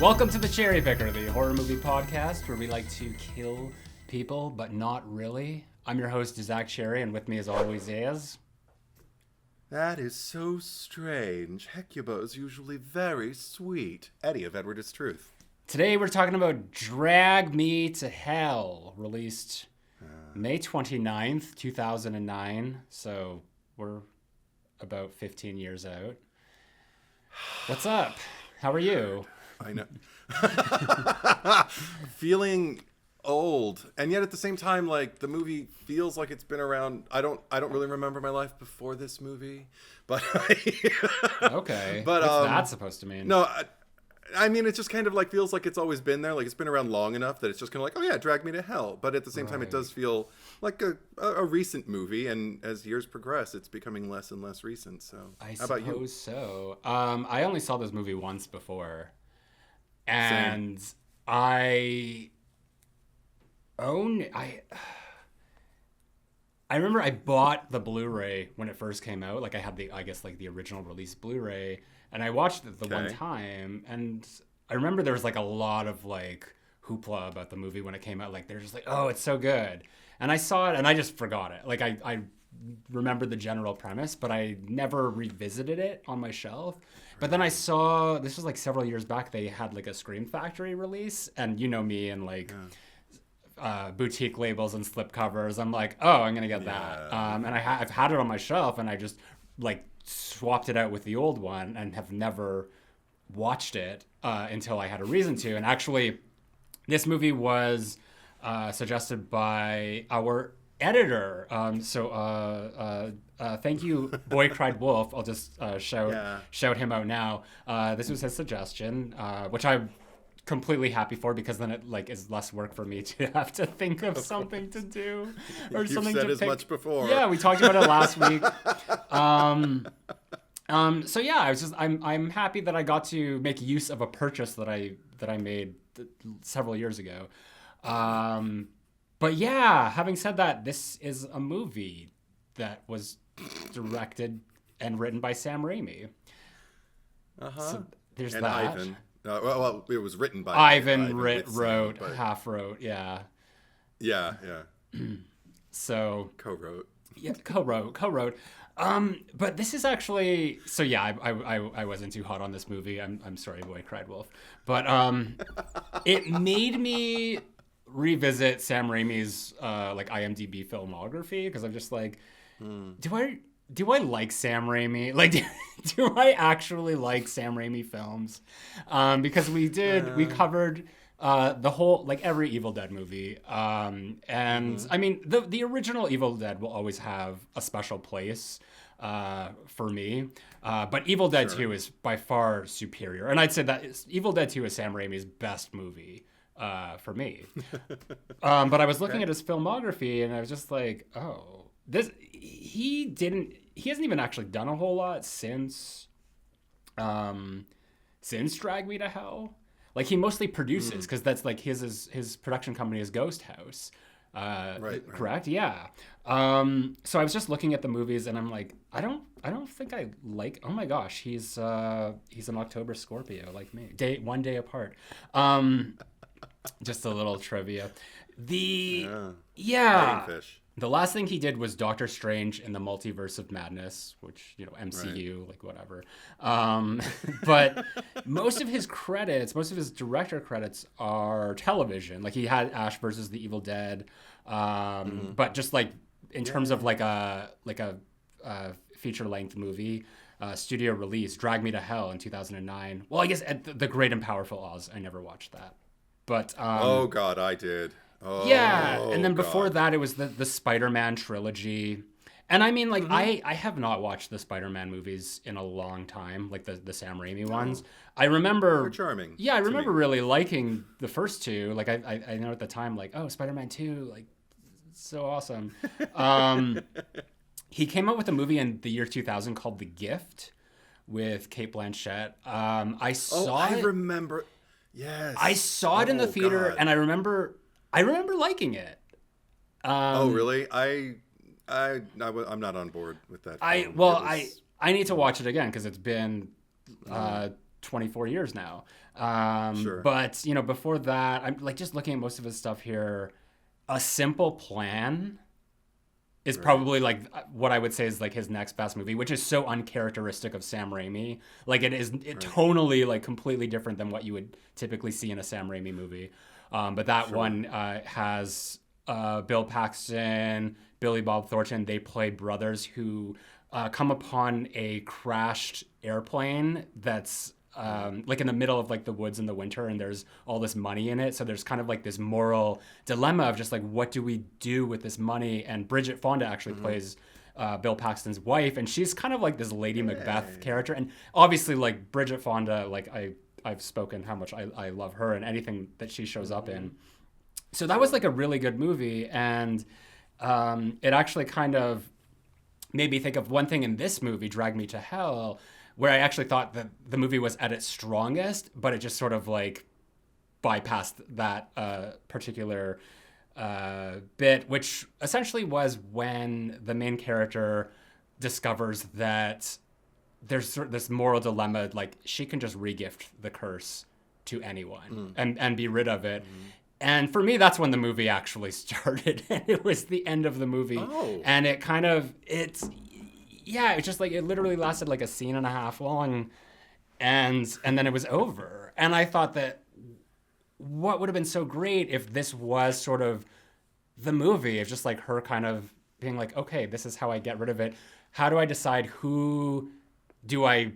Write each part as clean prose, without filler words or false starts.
Welcome to the Cherry Picker, the horror movie podcast where we like to kill people, but not really. I'm your host, Zack Cherry, and with me as always is... That is so strange. Hecuba is usually very sweet. Eddie of Edward is Truth. Today we're talking about Drag Me to Hell, released May 29th, 2009, so we're about 15 years out. What's up? How are you? I know. Feeling old, and yet at the same time, like, the movie feels like it's been around. I don't really remember my life before this movie, but Okay. But what's that supposed to mean? No, I mean, it just kind of like feels like it's always been there. Like, it's been around long enough that it's just kind of like, oh yeah, Drag Me to Hell. But at the same time, it does feel like a recent movie, and as years progress, it's becoming less and less recent. So how about you? I suppose so. I only saw this movie once before, and Same. I remember I bought the Blu-ray when it first came out. Like, I had the original release Blu-ray, and I watched it the one time, and I remember there was like a lot of like hoopla about the movie when it came out. Like, they're just like, oh, it's so good. And I saw it and I just forgot it. Like, I remembered the general premise, but I never revisited it on my shelf. But then I saw, this was like several years back, they had like a Scream Factory release, and you know me and like boutique labels and slipcovers. I'm like, oh, I'm gonna get that. And I've had it on my shelf, and I just like swapped it out with the old one and have never watched it until I had a reason to. And actually, this movie was suggested by our editor. Thank you, Boy Cried Wolf. I'll just shout him out now. This was his suggestion, which I'm completely happy for, because then it like is less work for me to have to think of something to do or something You've said to as pick. much before. Yeah, we talked about it last week. So yeah, I'm happy that I got to make use of a purchase that I made several years ago. But yeah, having said that, this is a movie that was directed and written by Sam Raimi. So there's and that. Ivan. Well, it was written by Ivan wrote, Sam, half wrote, yeah. Yeah. So Co-wrote. Yeah, co-wrote. But this is actually, so yeah, I wasn't too hot on this movie. I'm sorry, Boy Cried Wolf. But it made me revisit Sam Raimi's like IMDb filmography, because I'm just like, do I like Sam Raimi? Like, do I actually like Sam Raimi films? Because we covered the whole, like, every Evil Dead movie. And I mean, the original Evil Dead will always have a special place for me. But Evil Dead 2 is by far superior. And I'd say that Evil Dead 2 is Sam Raimi's best movie for me. But I was looking at his filmography, and I was just like, oh, he hasn't even actually done a whole lot since Drag Me to Hell. Like, he mostly produces, because that's like his production company is Ghost House. Right. Correct? Yeah. So I was just looking at the movies, and I'm like, I don't think I like. Oh my gosh, he's an October Scorpio like me. One day apart. Just a little trivia. Fighting fish. The last thing he did was Doctor Strange in the Multiverse of Madness, which, you know, MCU, like, whatever. But most of his director credits are television. Like, he had Ash versus the Evil Dead, but just like in terms of like a feature length movie, studio release, Drag Me to Hell in 2009. Well, I guess The Great and Powerful Oz. I never watched that, but oh God, I did. Oh, yeah, and then before that, it was the Spider-Man trilogy. And I mean, like, I have not watched the Spider-Man movies in a long time, like the Sam Raimi ones. I remember... They're charming. Yeah, I remember really liking the first two. Like, I know at the time, like, oh, Spider-Man 2, like, so awesome. He came out with a movie in the year 2000 called The Gift with Cate Blanchett. I remember. Yes. I saw it in the theater, God. and I remember liking it. Oh, really? I'm not on board with that. I need to watch it again, because it's been 24 years now. Sure. But, you know, before that, I'm like just looking at most of his stuff here. A Simple Plan is probably like what I would say is like his next best movie, which is so uncharacteristic of Sam Raimi. Like tonally like completely different than what you would typically see in a Sam Raimi movie. But that one has Bill Paxton, Billy Bob Thornton. They play brothers who come upon a crashed airplane that's like in the middle of like the woods in the winter, and there's all this money in it. So there's kind of like this moral dilemma of just like, what do we do with this money? And Bridget Fonda actually plays Bill Paxton's wife, and she's kind of like this Lady Macbeth character. And obviously, like Bridget Fonda, like I've spoken how much I love her and anything that she shows up in. So that was like a really good movie, and it actually kind of made me think of one thing in this movie, Drag Me to Hell, where I actually thought that the movie was at its strongest, but it just sort of like bypassed that particular bit, which essentially was when the main character discovers that there's this moral dilemma, like she can just regift the curse to anyone and be rid of it. And for me, that's when the movie actually started. And it was the end of the movie. Oh. And it kind of, it's just like, it literally lasted like a scene and a half long. And then it was over. And I thought that what would have been so great if this was sort of the movie of just like her kind of being like, okay, this is how I get rid of it. How do I decide who do I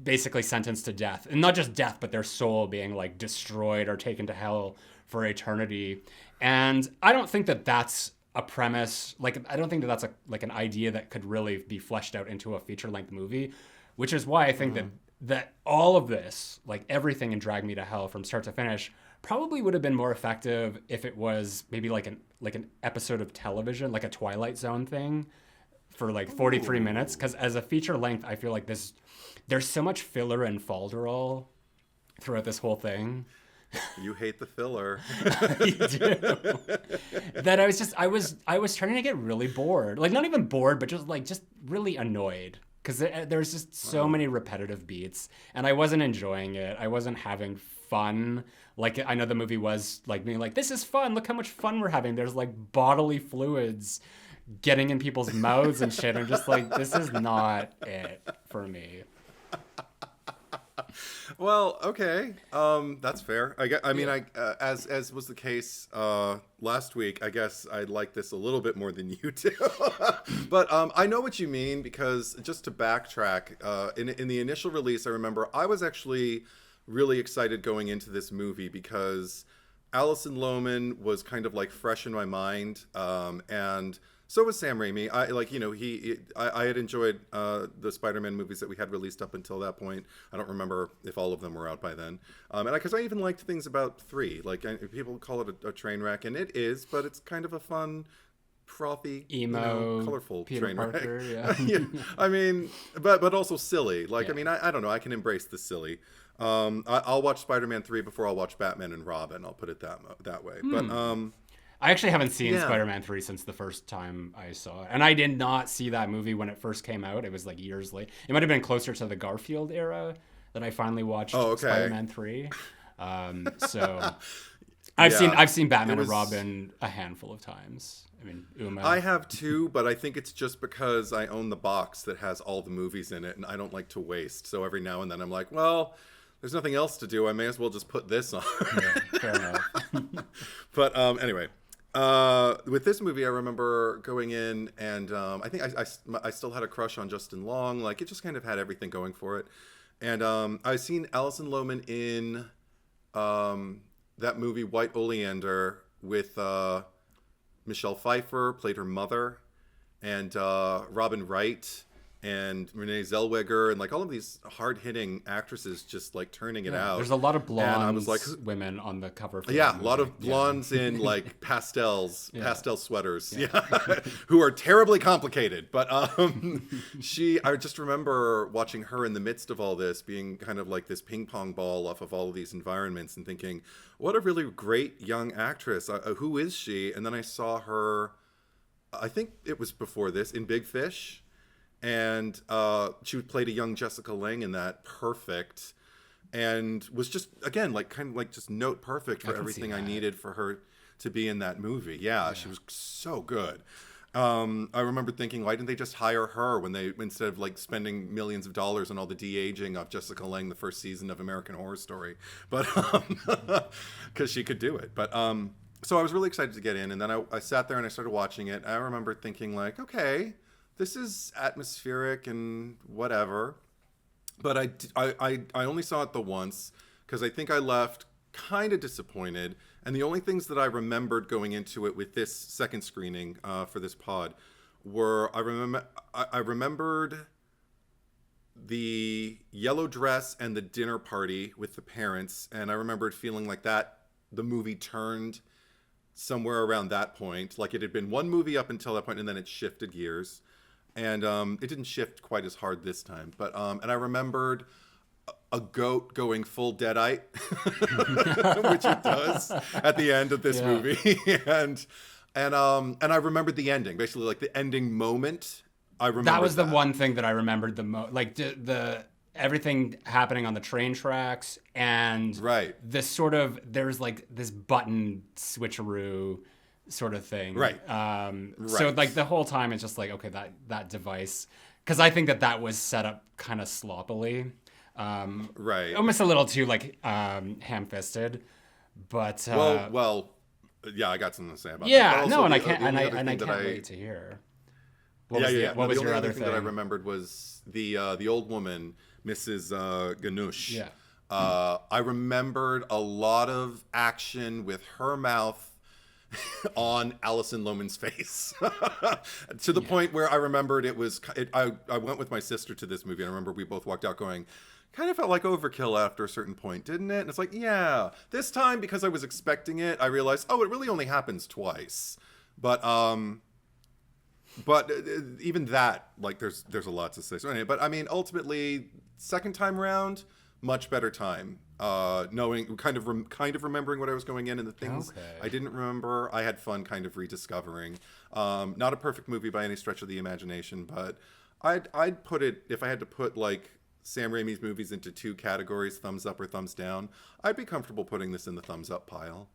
basically sentence to death? And not just death, but their soul being like destroyed or taken to hell for eternity. And I don't think that that's a premise. Like, I don't think that that's an idea that could really be fleshed out into a feature-length movie, which is why I think that all of this, like everything in Drag Me to Hell from start to finish, probably would have been more effective if it was maybe like an episode of television, like a Twilight Zone thing for like 43 minutes. Because as a feature length, I feel like there's so much filler and falderall throughout this whole thing. You hate the filler. You do. That I was starting to get really bored. Like, not even bored, but just really annoyed. Because there's just so many repetitive beats. And I wasn't enjoying it. I wasn't having fun. Like, I know the movie was like being like, this is fun. Look how much fun we're having. There's like bodily fluids getting in people's mouths and shit. I'm just like, this is not it for me. Well, okay, that's fair. As was the case last week, I guess I like this a little bit more than you do. But I know what you mean, because just to backtrack, in the initial release, I remember I was actually really excited going into this movie because Alison Lohman was kind of like fresh in my mind, and so was Sam Raimi. I had enjoyed the Spider-Man movies that we had released up until that point. I don't remember if all of them were out by then. Because I even liked things about 3. Like, people call it a train wreck, and it is, but it's kind of a fun, frothy, emo, colorful Peter train Parker, wreck. Yeah. I mean, but also silly. Like, Yeah. I mean, I don't know. I can embrace the silly. I'll watch Spider-Man 3 before I'll watch Batman and Robin. I'll put it that way. But I actually haven't seen Spider-Man 3 since the first time I saw it. And I did not see that movie when it first came out. It was like years late. It might have been closer to the Garfield era that I finally watched Spider-Man 3. So I've seen Batman and Robin a handful of times. I mean, Uma. I have too, but I think it's just because I own the box that has all the movies in it, and I don't like to waste. So every now and then I'm like, well, there's nothing else to do. I may as well just put this on. Yeah, fair enough. But anyway. With this movie, I remember going in, and I think I still had a crush on Justin Long. Like, it just kind of had everything going for it. And I've seen Alison Lohman in that movie White Oleander with Michelle Pfeiffer, played her mother, and Robin Wright and Renee Zellweger, and like all of these hard-hitting actresses just like turning it out. There's a lot of blonde I was like, women on the cover. For a lot of blondes in like pastel sweaters, who are terribly complicated. But I just remember watching her in the midst of all this, being kind of like this ping pong ball off of all of these environments, and thinking, what a really great young actress. Who is she? And then I saw her, I think it was before this, in Big Fish. And she played a young Jessica Lange in that. Perfect. and was just, again, like kind of like just note perfect for everything I needed for her to be in that movie. Yeah, she was so good. I remember thinking, why didn't they just hire her instead of like spending millions of dollars on all the de-aging of Jessica Lange the first season of American Horror Story? But because she could do it. But so I was really excited to get in, and then I sat there and I started watching it. I remember thinking like, okay, this is atmospheric and whatever. But I only saw it the once because I think I left kind of disappointed. And the only things that I remembered going into it with this second screening for this pod were I remembered the yellow dress and the dinner party with the parents, and I remembered feeling like that the movie turned somewhere around that point. Like it had been one movie up until that point, and then it shifted gears, and it didn't shift quite as hard this time. But and I remembered a goat going full Deadite, which it does at the end of this movie, and I remembered the ending, basically like the ending moment. I remember that was the one thing that I remembered the most, like the everything happening on the train tracks and this sort of there's like this button switcheroo sort of thing, so like the whole time it's just like, okay, that device, because I think that was set up kind of sloppily. Almost a little too like ham-fisted, but well, yeah, I got something to say about that. Yeah, no, and I can't wait to hear. What was your other thing that I remembered was the old woman, Mrs. Ganush. Yeah. I remembered a lot of action with her mouth on Alison Lohman's face to the point where I remembered I went with my sister to this movie, and I remember we both walked out going, kind of felt like overkill after a certain point, didn't it? And it's like, yeah, this time, because I was expecting it, I realized, oh, it really only happens twice. But even that, like, there's a lot to say. So anyway, but I mean, ultimately, second time around, much better time. Knowing, kind of remembering what I was going in and the things I didn't remember. I had fun kind of rediscovering. Not a perfect movie by any stretch of the imagination, but I'd put it, if I had to put like Sam Raimi's movies into two categories, thumbs up or thumbs down, I'd be comfortable putting this in the thumbs up pile.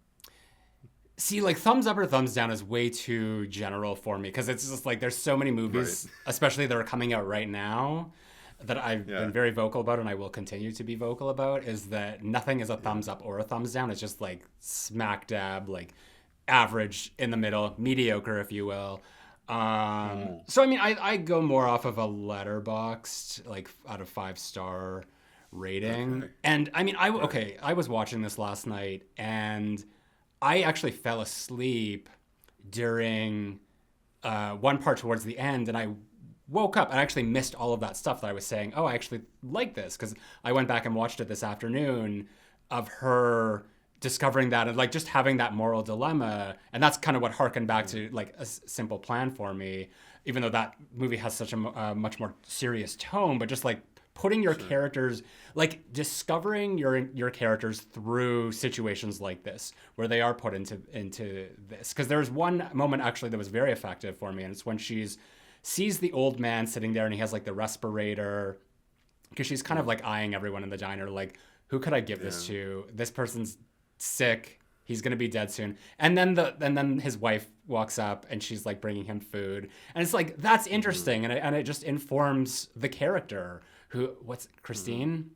See, like thumbs up or thumbs down is way too general for me, because it's just like there's so many movies, especially that are coming out right now, that I've been very vocal about, and I will continue to be vocal about, is that nothing is a thumbs up or a thumbs down. It's just like smack dab, like average in the middle, mediocre, if you will. So I mean, I go more off of a letterboxed, like out of 5-star rating. And I mean, I was watching this last night, and I actually fell asleep during one part towards the end, and I woke up and I actually missed all of that stuff that I was saying, oh, I actually like this, because I went back and watched it this afternoon of her discovering that and like just having that moral dilemma. And that's kind of what harkened back to like A Simple Plan for me, even though that movie has such a much more serious tone, but just like putting your characters, like discovering your characters through situations like this, where they are put into this. Because there's one moment actually that was very effective for me, and it's when sees the old man sitting there and he has like the respirator, because she's kind of like eyeing everyone in the diner, like, who could I give this to? This person's sick. He's going to be dead soon. And then his wife walks up and she's like bringing him food. And it's like, that's interesting. And it just informs the character Christine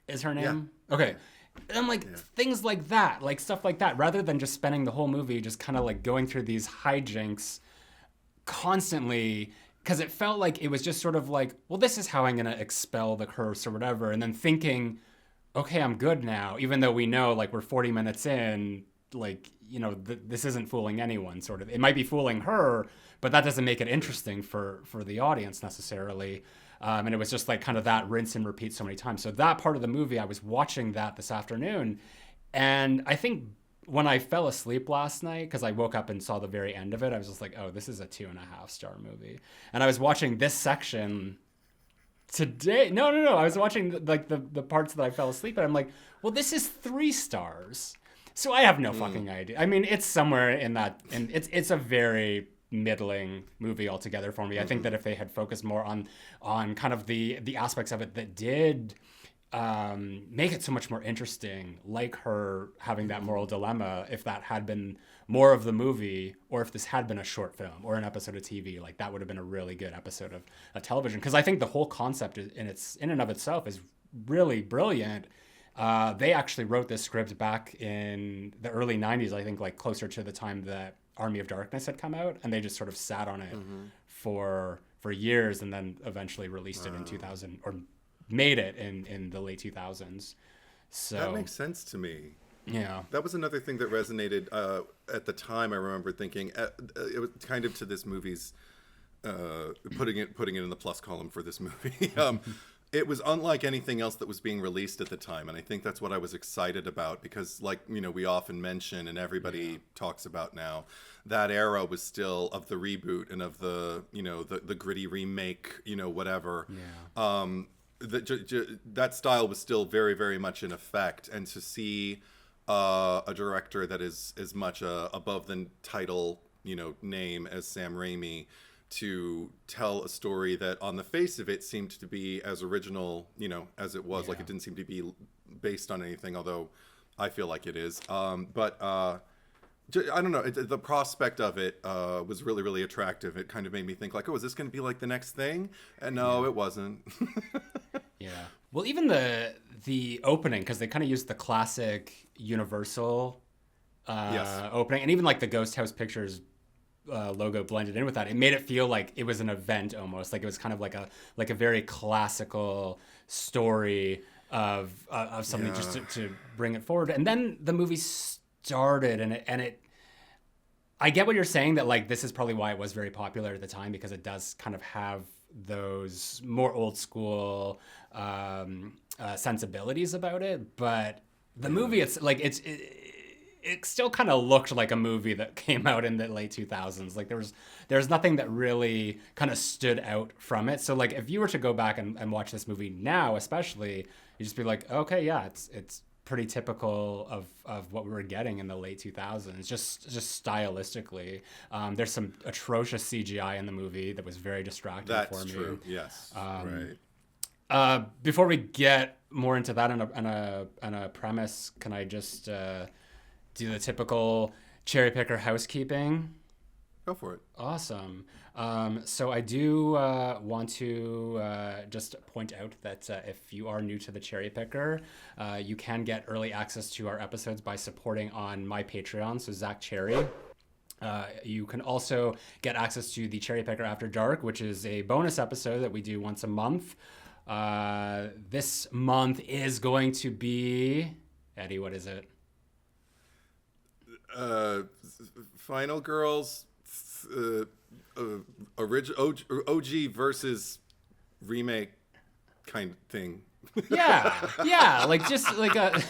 is her name? Yeah. Okay. And I'm like, things like that, like stuff like that, rather than just spending the whole movie just kind of like going through these hijinks constantly, because it felt like it was just sort of like, well, this is how I'm going to expel the curse or whatever. And then thinking, okay, I'm good now, even though we know like we're 40 minutes in, like, you know, this isn't fooling anyone, sort of. It might be fooling her, but that doesn't make it interesting for the audience necessarily. And it was just like kind of that rinse and repeat so many times. So that part of the movie, I was watching that this afternoon. And I think when I fell asleep last night, because I woke up and saw the very end of it, I was just like, oh, this is a 2.5-star movie. And I was watching this section today. No. I was watching like the parts that I fell asleep at. I'm like, well, this is 3 stars. So I have no fucking idea. I mean, it's somewhere in that, and it's a very middling movie altogether for me. I think that if they had focused more on kind of the aspects of it that did make it so much more interesting, like her having that moral dilemma, if that had been more of the movie, or if this had been a short film or an episode of TV. Like, that would have been a really good episode of a television, because I think the whole concept in and of itself is really brilliant. They actually wrote this script back in the early 90s, I think, like closer to the time that Army of Darkness had come out, and they just sort of sat on it for years, and then eventually released it in 2000, or made it in the late 2000s. So that makes sense to me. Yeah, that was another thing that resonated at the time. I remember thinking it was kind of to this movie's putting it in the plus column for this movie. It was unlike anything else that was being released at the time, and I think that's what I was excited about, because, like, you know, we often mention and everybody talks about now, that era was still of the reboot and of the, you know, the gritty remake, you know, whatever. That style was still very, very much in effect, and to see a director that is as much above the title, you know, name as Sam Raimi, to tell a story that on the face of it seemed to be as original, you know, as it was. Like, it didn't seem to be based on anything, although I feel like it is. But I don't know, the prospect of it was really, really attractive. It kind of made me think, like, oh, is this going to be like the next thing? And no, it wasn't. Yeah. Well, even the opening, because they kind of used the classic Universal opening, and even like the Ghost House Pictures logo blended in with that. It made it feel like it was an event almost, like it was kind of like a very classical story of something, just to bring it forward. And then the movie started, and it I get what you're saying, that like this is probably why it was very popular at the time, because it does kind of have those more old school sensibilities about it. But the movie, it's like it still kind of looked like a movie that came out in the late 2000s. Like there's nothing that really kind of stood out from it. So like if you were to go back and watch this movie now, especially, you just be like, okay, yeah, it's pretty typical of what we were getting in the late 2000s, just stylistically. There's some atrocious CGI in the movie that was very distracting for me. That's true. Yes. Right. Before we get more into that and a premise, can I just do the typical cherry picker housekeeping? Go for it. Awesome. So I do want to just point out that if you are new to the Cherry Picker, you can get early access to our episodes by supporting on my Patreon, so Zack Cherry. You can also get access to the Cherry Picker After Dark, which is a bonus episode that we do once a month. This month is going to be... Eddie, what is it? Final Girls... original OG versus remake kind of thing. yeah, like just like a.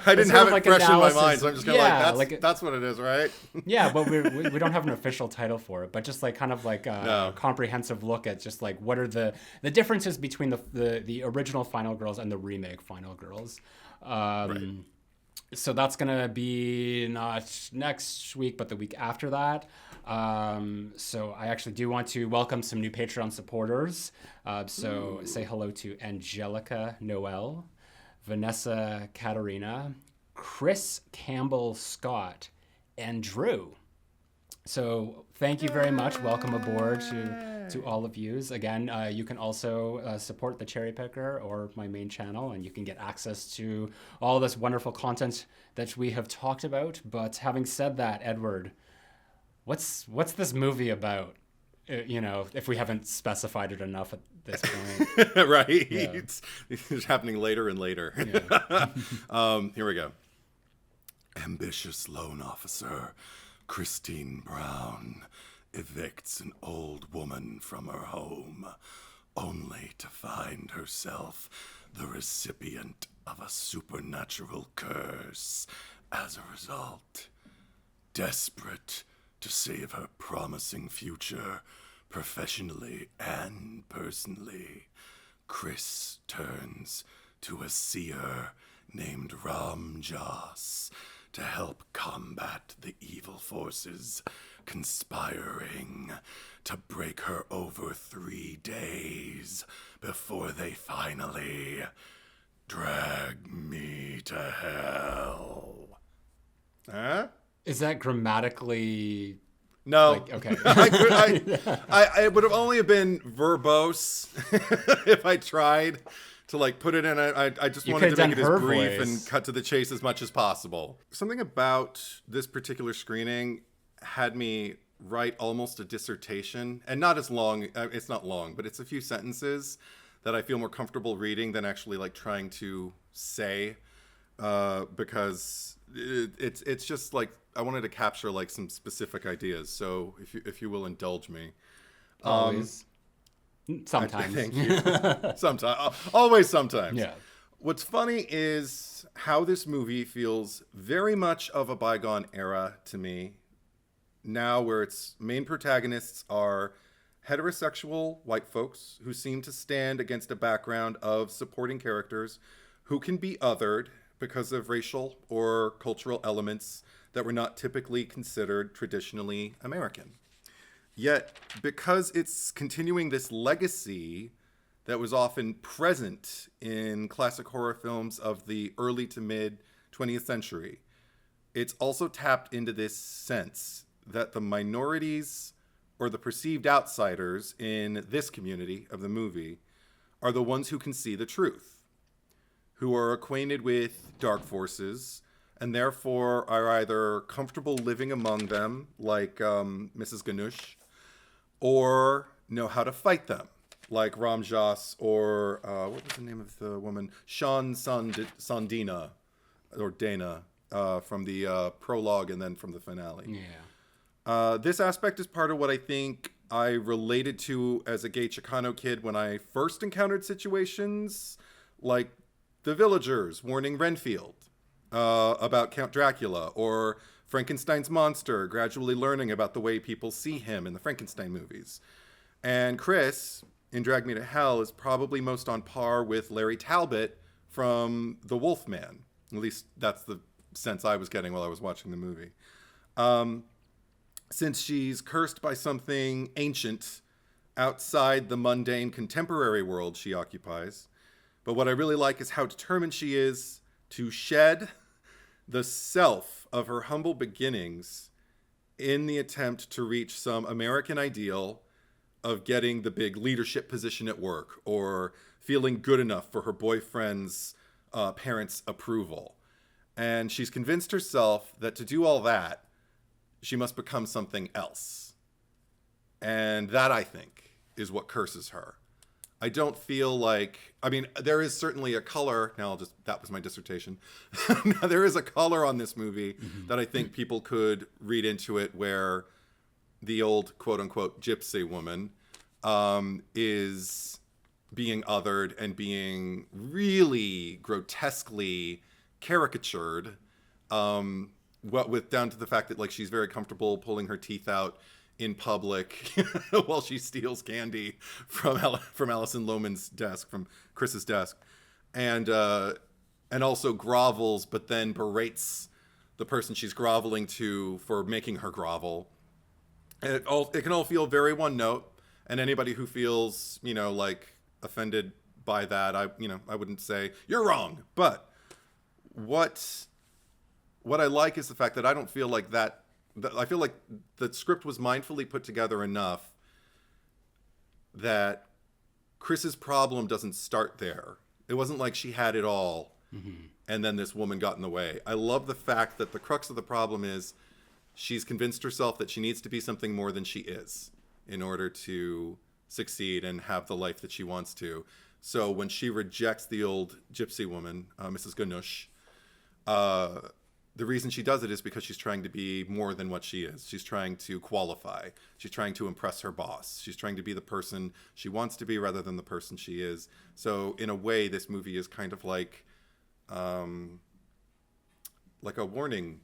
I didn't have it fresh in my mind, so I'm just gonna that's what it is, right? Yeah, but we don't have an official title for it, but just like kind of like a comprehensive look at just like what are the differences between the original Final Girls and the remake Final Girls. Right. So that's going to be not next week, but the week after that. So I actually do want to welcome some new Patreon supporters. So say hello to Angelica Noel, Vanessa Katarina, Chris Campbell Scott, and Drew. So thank you very much. Welcome aboard to all of yous. Again, you can also support the Cherry Picker or my main channel, and you can get access to all this wonderful content that we have talked about. But having said that, Edward, what's this movie about? You know, if we haven't specified it enough at this point. Right. Yeah. It's happening later and later. Yeah. Here we go. Ambitious loan officer Christine Brown evicts an old woman from her home, only to find herself the recipient of a supernatural curse as a result. Desperate to save her promising future, professionally and personally, Chris turns to a seer named Ram Dass to help combat the evil forces conspiring to break her over 3 days. knees before they finally drag me to hell. Huh? Is that grammatically... No. Like, okay. I would have only been verbose if I tried to like put it in. I just wanted to make it as brief and cut to the chase as much as possible. Something about this particular screening had me write almost a dissertation, and not as long. It's not long, but it's a few sentences that I feel more comfortable reading than actually like trying to say, because it's just like I wanted to capture like some specific ideas. So if you will indulge me, always, sometimes, thank you. Sometimes, always, sometimes. Yeah. What's funny is how this movie feels very much of a bygone era to me. Now, where its main protagonists are heterosexual white folks who seem to stand against a background of supporting characters who can be othered because of racial or cultural elements that were not typically considered traditionally American. Yet, because it's continuing this legacy that was often present in classic horror films of the early to mid 20th century, it's also tapped into this sense that the minorities or the perceived outsiders in this community of the movie are the ones who can see the truth, who are acquainted with dark forces, and therefore are either comfortable living among them, like Mrs. Ganush, or know how to fight them, like Ramjas, or what was the name of the woman? Sean Sandina, or Dana, from the prologue and then from the finale. Yeah. This aspect is part of what I think I related to as a gay Chicano kid when I first encountered situations like the villagers warning Renfield about Count Dracula, or Frankenstein's monster gradually learning about the way people see him in the Frankenstein movies. And Chris, in Drag Me to Hell, is probably most on par with Larry Talbot from The Wolfman. At least that's the sense I was getting while I was watching the movie. Since she's cursed by something ancient outside the mundane contemporary world she occupies. But what I really like is how determined she is to shed the self of her humble beginnings in the attempt to reach some American ideal of getting the big leadership position at work, or feeling good enough for her boyfriend's parents' approval. And she's convinced herself that to do all that, she must become something else. And that, I think, is what curses her. I don't feel like, I mean, there is certainly a color. Now that was my dissertation. There is a color on this movie that I think people could read into it, where the old quote unquote gypsy woman is being othered and being really grotesquely caricatured, with down to the fact that like she's very comfortable pulling her teeth out in public while she steals candy from Alison Lohman's desk, from Chris's desk, and also grovels, but then berates the person she's groveling to for making her grovel. And it can all feel very one note, and anybody who feels like offended by that, I wouldn't say you're wrong. But what I like is the fact that I don't feel like that. I feel like the script was mindfully put together enough that Chris's problem doesn't start there. It wasn't like she had it all and then this woman got in the way. I love the fact that the crux of the problem is she's convinced herself that she needs to be something more than she is in order to succeed and have the life that she wants to. So when she rejects the old gypsy woman, Mrs. Ganush, the reason she does it is because she's trying to be more than what she is. She's trying to qualify. She's trying to impress her boss. She's trying to be the person she wants to be rather than the person she is. So in a way, this movie is kind of like a warning,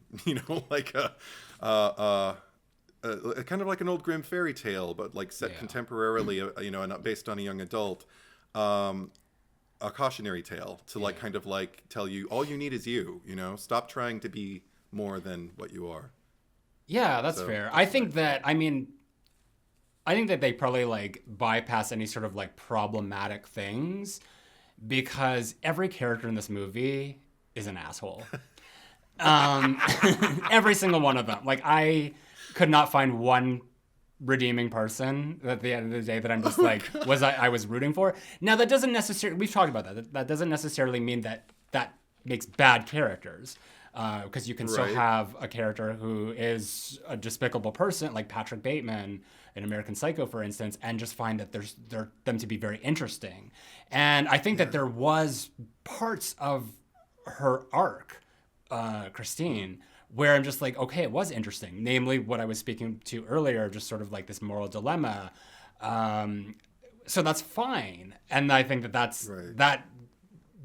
like a kind of like an old Grimm fairy tale, but like set contemporarily, and based on a young adult. A cautionary tale to kind of like tell you all you need is you, stop trying to be more than what you are. Yeah, that's fair. I think that, I think that they probably like bypass any sort of like problematic things because every character in this movie is an asshole. Every single one of them. Like, I could not find one redeeming person at the end of the day that I'm just I was rooting for. Now, that doesn't necessarily, we've talked about that. That doesn't necessarily mean that makes bad characters. Because you can still have a character who is a despicable person, like Patrick Bateman in American Psycho, for instance, and just find that they're them to be very interesting. And I think that there was parts of her arc, Christine, where I'm just like, okay, it was interesting. Namely, what I was speaking to earlier, just sort of like this moral dilemma. So that's fine. And I think that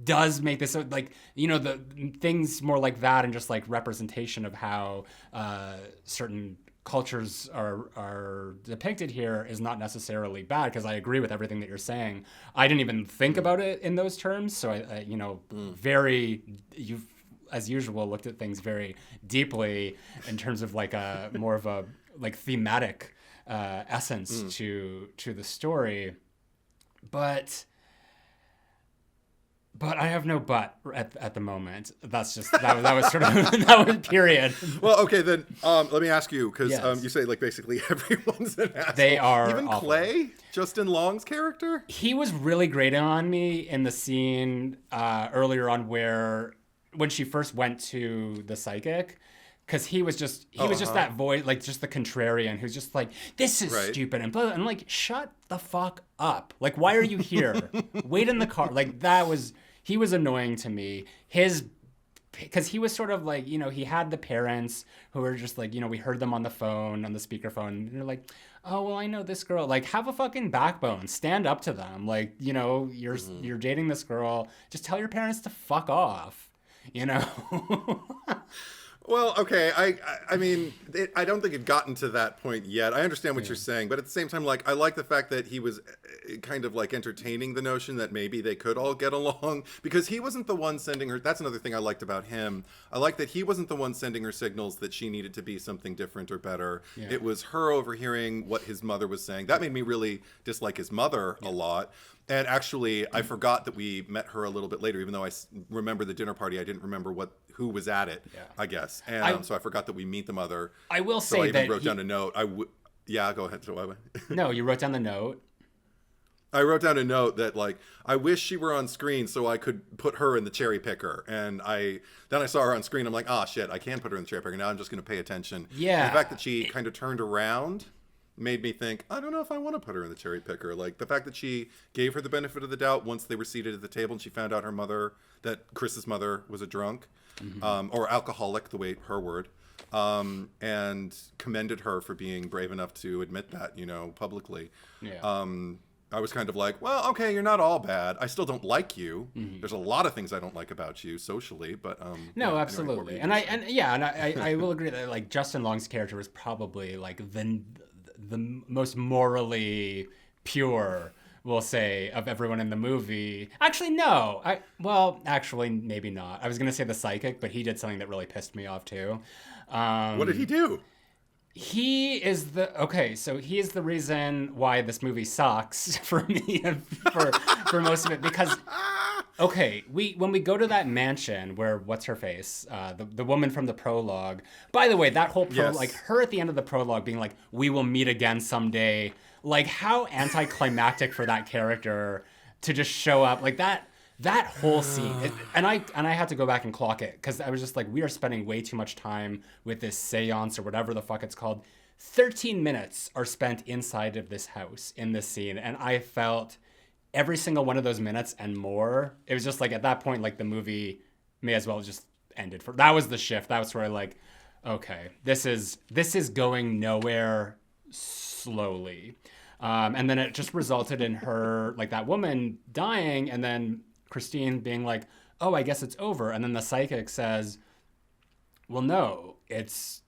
does make this like, the things more like that and just like representation of how certain cultures are depicted here is not necessarily bad, because I agree with everything that you're saying. I didn't even think about it in those terms. So you've, as usual, looked at things very deeply in terms of like a more of a like thematic essence to the story. But I have no but at the moment. That's just that was sort of that was period. Well, okay then. Let me ask you, because Yes. you say like basically everyone's an asshole. They are even awful. Clay, Justin Long's character. He was really grating on me in the scene earlier on when she first went to the psychic. Because he was just that voice, like just the contrarian who's just like, this is stupid and blah, blah. And like, shut the fuck up. Like, why are you here? Wait in the car. Like, he was annoying to me. Because he was sort of like, he had the parents who were just like, we heard them on the phone, on the speakerphone. And they're like, oh, well, I know this girl. Like, have a fucking backbone. Stand up to them. Like, you're dating this girl. Just tell your parents to fuck off, Well, okay. I mean, I don't think it gotten to that point yet. I understand what you're saying, but at the same time, like, I like the fact that he was kind of like entertaining the notion that maybe they could all get along, because he wasn't the one sending her. That's another thing I liked about him. I like that he wasn't the one sending her signals that she needed to be something different or better. Yeah. It was her overhearing what his mother was saying. That made me really dislike his mother a lot. And actually, I forgot that we met her a little bit later, even though I remember the dinner party. I didn't remember who was at it, I guess. And so I forgot that we meet the mother. I will say so I even that wrote down a note. Yeah, go ahead. No, you wrote down the note. I wrote down a note that, like, I wish she were on screen so I could put her in the cherry picker. And then I saw her on screen. I'm like, shit, I can put her in the cherry picker. Now I'm just going to pay attention. Yeah. And the fact that she kind of turned around made me think, I don't know if I want to put her in the cherry picker. Like, the fact that she gave her the benefit of the doubt once they were seated at the table and she found out that Chris's mother was a drunk, or alcoholic, the way her word, and commended her for being brave enough to admit that, publicly. Yeah. I was kind of like, well, okay, you're not all bad. I still don't like you. There's a lot of things I don't like about you socially, but no, absolutely. Anyway, I will agree that like Justin Long's character was probably like the most morally pure, we'll say, of everyone in the movie. Actually, no. Actually, maybe not. I was going to say the psychic, but he did something that really pissed me off too. What did he do? He is the reason why this movie sucks for me for most of it, because when we go to that mansion where what's her face, the woman from the prologue. By the way, that whole like her at the end of the prologue being like, "We will meet again someday." Like, how anticlimactic for that character to just show up like that. That whole scene, and I had to go back and clock it, because I was just like, we are spending way too much time with this seance or whatever the fuck it's called. 13 minutes are spent inside of this house in this scene, and I felt every single one of those minutes and more. It was just like, at that point, like, the movie may as well just ended. That was the shift. That was where like, okay, this is going nowhere slowly, and then it just resulted in her, like, that woman dying, and then Christine being like, oh, I guess it's over. And then the psychic says, well, no, it's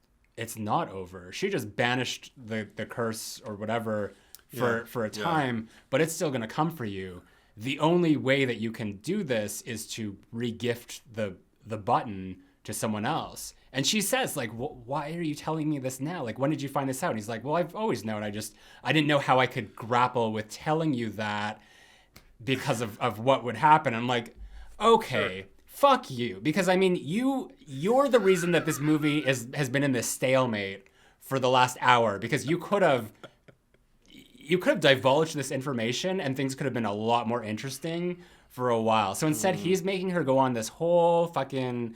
not over. She just banished the curse or whatever for a time, but it's still going to come for you. The only way that you can do this is to regift the button to someone else. And she says, like, why are you telling me this now? Like, when did you find this out? And he's like, well, I've always known. I didn't know how I could grapple with telling you that because of what would happen. I'm like, okay, sure. Fuck you. Because, I mean, you're the reason that this movie has been in this stalemate for the last hour, because you could have divulged this information and things could have been a lot more interesting for a while. So instead, he's making her go on this whole fucking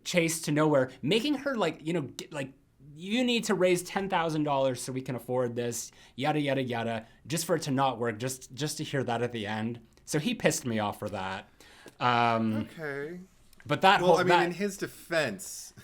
chase to nowhere, making her like, you need to raise $10,000 so we can afford this, yada, yada, yada, just for it to not work, just to hear that at the end. So he pissed me off for that. Okay. But that in his defense,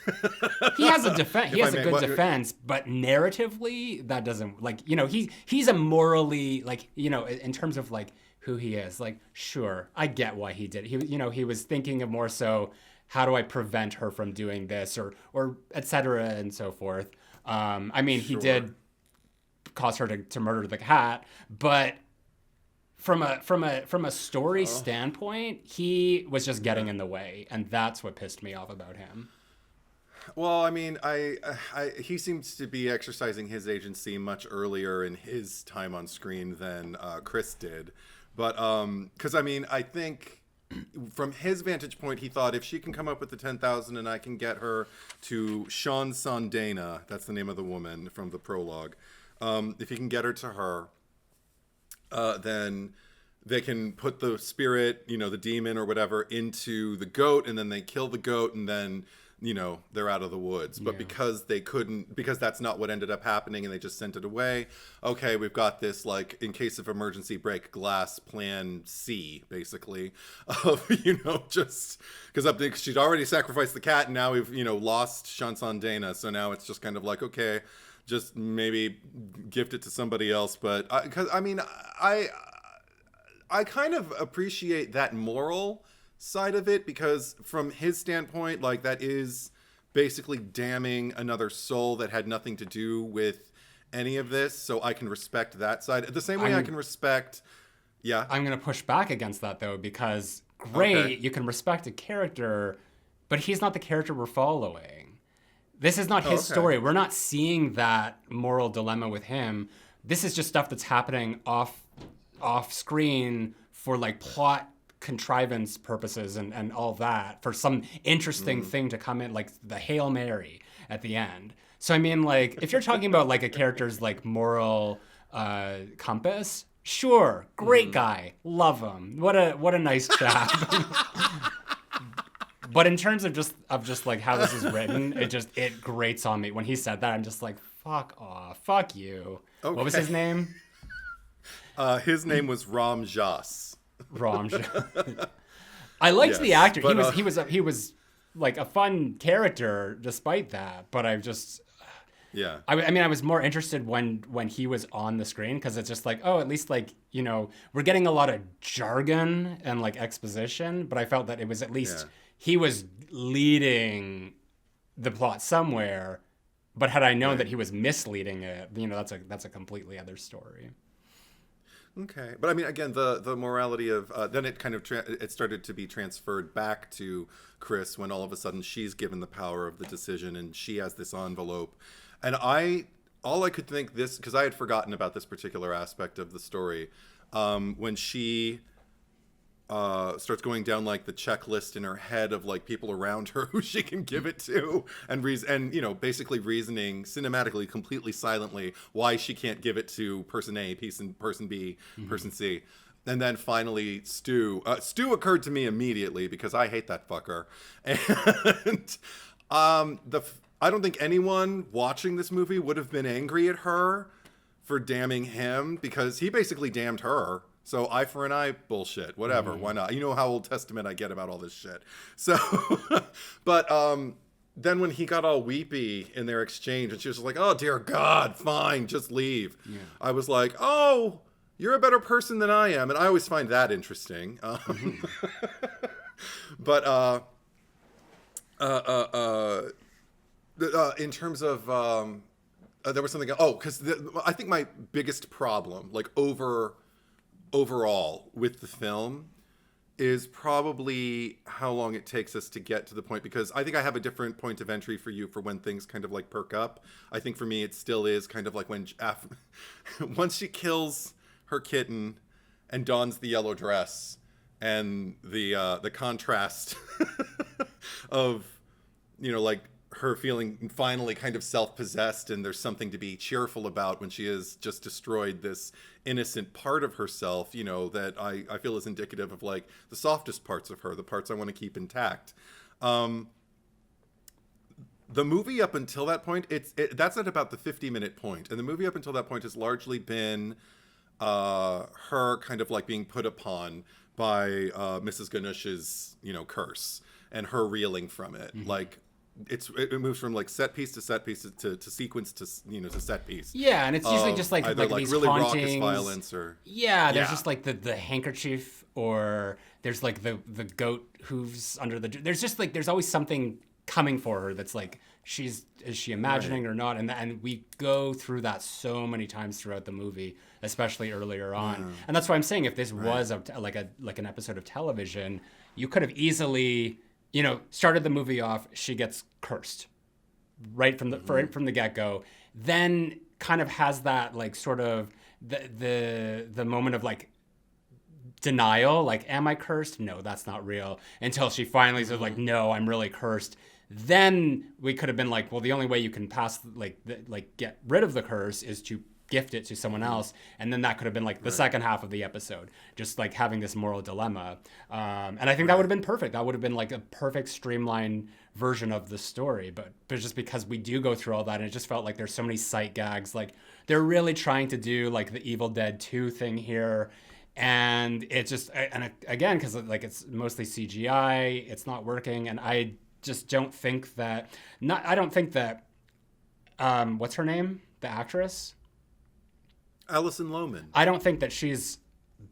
he has a defense. He has a good defense, but narratively, that doesn't, like, he's a morally, like, in terms of like who he is, like, sure, I get why he did. He was thinking of more so, how do I prevent her from doing this, or et cetera and so forth. He did cause her to murder the cat, but from a story standpoint, he was just getting in the way, and that's what pissed me off about him. Well, I mean, he seems to be exercising his agency much earlier in his time on screen than Chris did. But because I think from his vantage point, he thought, if she can come up with the 10,000 and I can get her to Sean Sandana, that's the name of the woman from the prologue. If he can get her to her, then they can put the spirit, the demon or whatever, into the goat, and then they kill the goat, and then, they're out of the woods. But because that's not what ended up happening, and they just sent it away, okay, we've got this, like, in case of emergency, break glass plan C, basically, of, just because she'd already sacrificed the cat, and now we've, lost Shansandana, so now it's just kind of like, okay, just maybe gift it to somebody else. But I kind of appreciate that moral side of it, because from his standpoint, like, that is basically damning another soul that had nothing to do with any of this. So I can respect that side the same way I can respect. Yeah. I'm going to push back against that, though, because great, you can respect a character, but he's not the character we're following. This is not his story. We're not seeing that moral dilemma with him. This is just stuff that's happening off screen for, like, plot contrivance purposes and all that, for some interesting thing to come in, like the Hail Mary at the end. So I mean, like, if you're talking about like a character's like moral compass, sure, great guy, love him, what a nice chap. But in terms of just like how this is written, it grates on me. When he said that, I'm just like, fuck off, fuck you. Okay. What was his name? His name was Ram Dass. I liked the actor. But, he was like a fun character despite that. But I just, I was more interested when he was on the screen, because it's just like, oh, at least, like, we're getting a lot of jargon and like exposition. But I felt that it was at least he was leading the plot somewhere. But had I known that he was misleading it, that's a completely other story. Okay, but I mean, again, the morality of then it kind of it started to be transferred back to Chris when all of a sudden she's given the power of the decision, and she has this envelope, and all I could think this, because I had forgotten about this particular aspect of the story, when she starts going down like the checklist in her head of like people around her who she can give it to, and basically reasoning cinematically, completely silently, why she can't give it to person A, person B, person C. And then finally Stu occurred to me immediately, because I hate that fucker. And I don't think anyone watching this movie would have been angry at her for damning him, because he basically damned her. So eye for an eye bullshit, whatever, why not? You know how Old Testament I get about all this shit. So, but then when he got all weepy in their exchange, and she was like, oh, dear God, fine, just leave. Yeah. I was like, oh, you're a better person than I am. And I always find that interesting. But in terms of, there was something, because I think my biggest problem, like overall with the film, is probably how long it takes us to get to the point, because I think I have a different point of entry for you for when things kind of like perk up. I think for me it still is kind of like when once she kills her kitten and dons the yellow dress, and the contrast of, you know, like her feeling finally kind of self-possessed, and there's something to be cheerful about when she has just destroyed this innocent part of herself, you know, that I feel is indicative of like the softest parts of her, the parts I want to keep intact. The movie up until that point, that's at about the 50-minute point, and the movie up until that point has largely been her kind of like being put upon by Mrs. Ganoush's, you know, curse, and her reeling from it. Mm-hmm. Like it moves from like set piece to set piece to sequence to, you know, to set piece. Yeah, and it's usually just like either like these really hauntings. Raucous violence, or there's just like the handkerchief, or there's like the goat hooves under the. There's just like there's always something coming for her that's like is she imagining or not, and we go through that so many times throughout the movie, especially earlier on. And that's why I'm saying, if this was like an episode of television, you could have easily, you know, started the movie off, she gets cursed right from the get-go, then kind of has that like sort of the moment of like denial, like, am I cursed? No, that's not real, until she finally says like, no, I'm really cursed. Then we could have been like, well, the only way you can get rid of the curse is to gift it to someone else, and then that could have been like the second half of the episode, just like having this moral dilemma. And I think that would have been perfect. That would have been like a perfect streamlined version of the story. But just because we do go through all that, and it just felt like there's so many sight gags, like they're really trying to do like the Evil Dead 2 thing here. And it's just, and again, because like it's mostly CGI, it's not working, and I just don't think that what's her name, the actress, Alison Lohman, I don't think that she's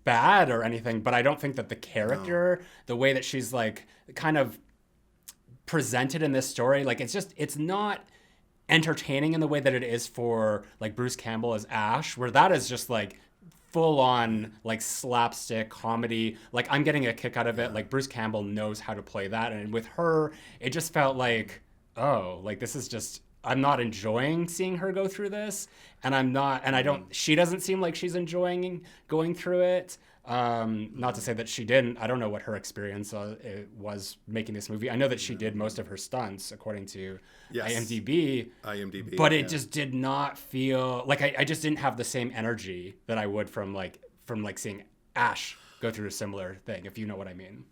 bad or anything, but I don't think that the character, the way that she's like kind of presented in this story, like it's not entertaining in the way that it is for like Bruce Campbell as Ash, where that is just like full on like slapstick comedy. Like I'm getting a kick out of it. Like Bruce Campbell knows how to play that. And with her, it just felt like, oh, like this is just, I'm not enjoying seeing her go through this. And she doesn't seem like she's enjoying going through it. Not to say that she didn't. I don't know what her experience was making this movie. I know that she did most of her stunts according to IMDb, but it just did not feel like I just didn't have the same energy that I would from seeing Ash go through a similar thing, if you know what I mean.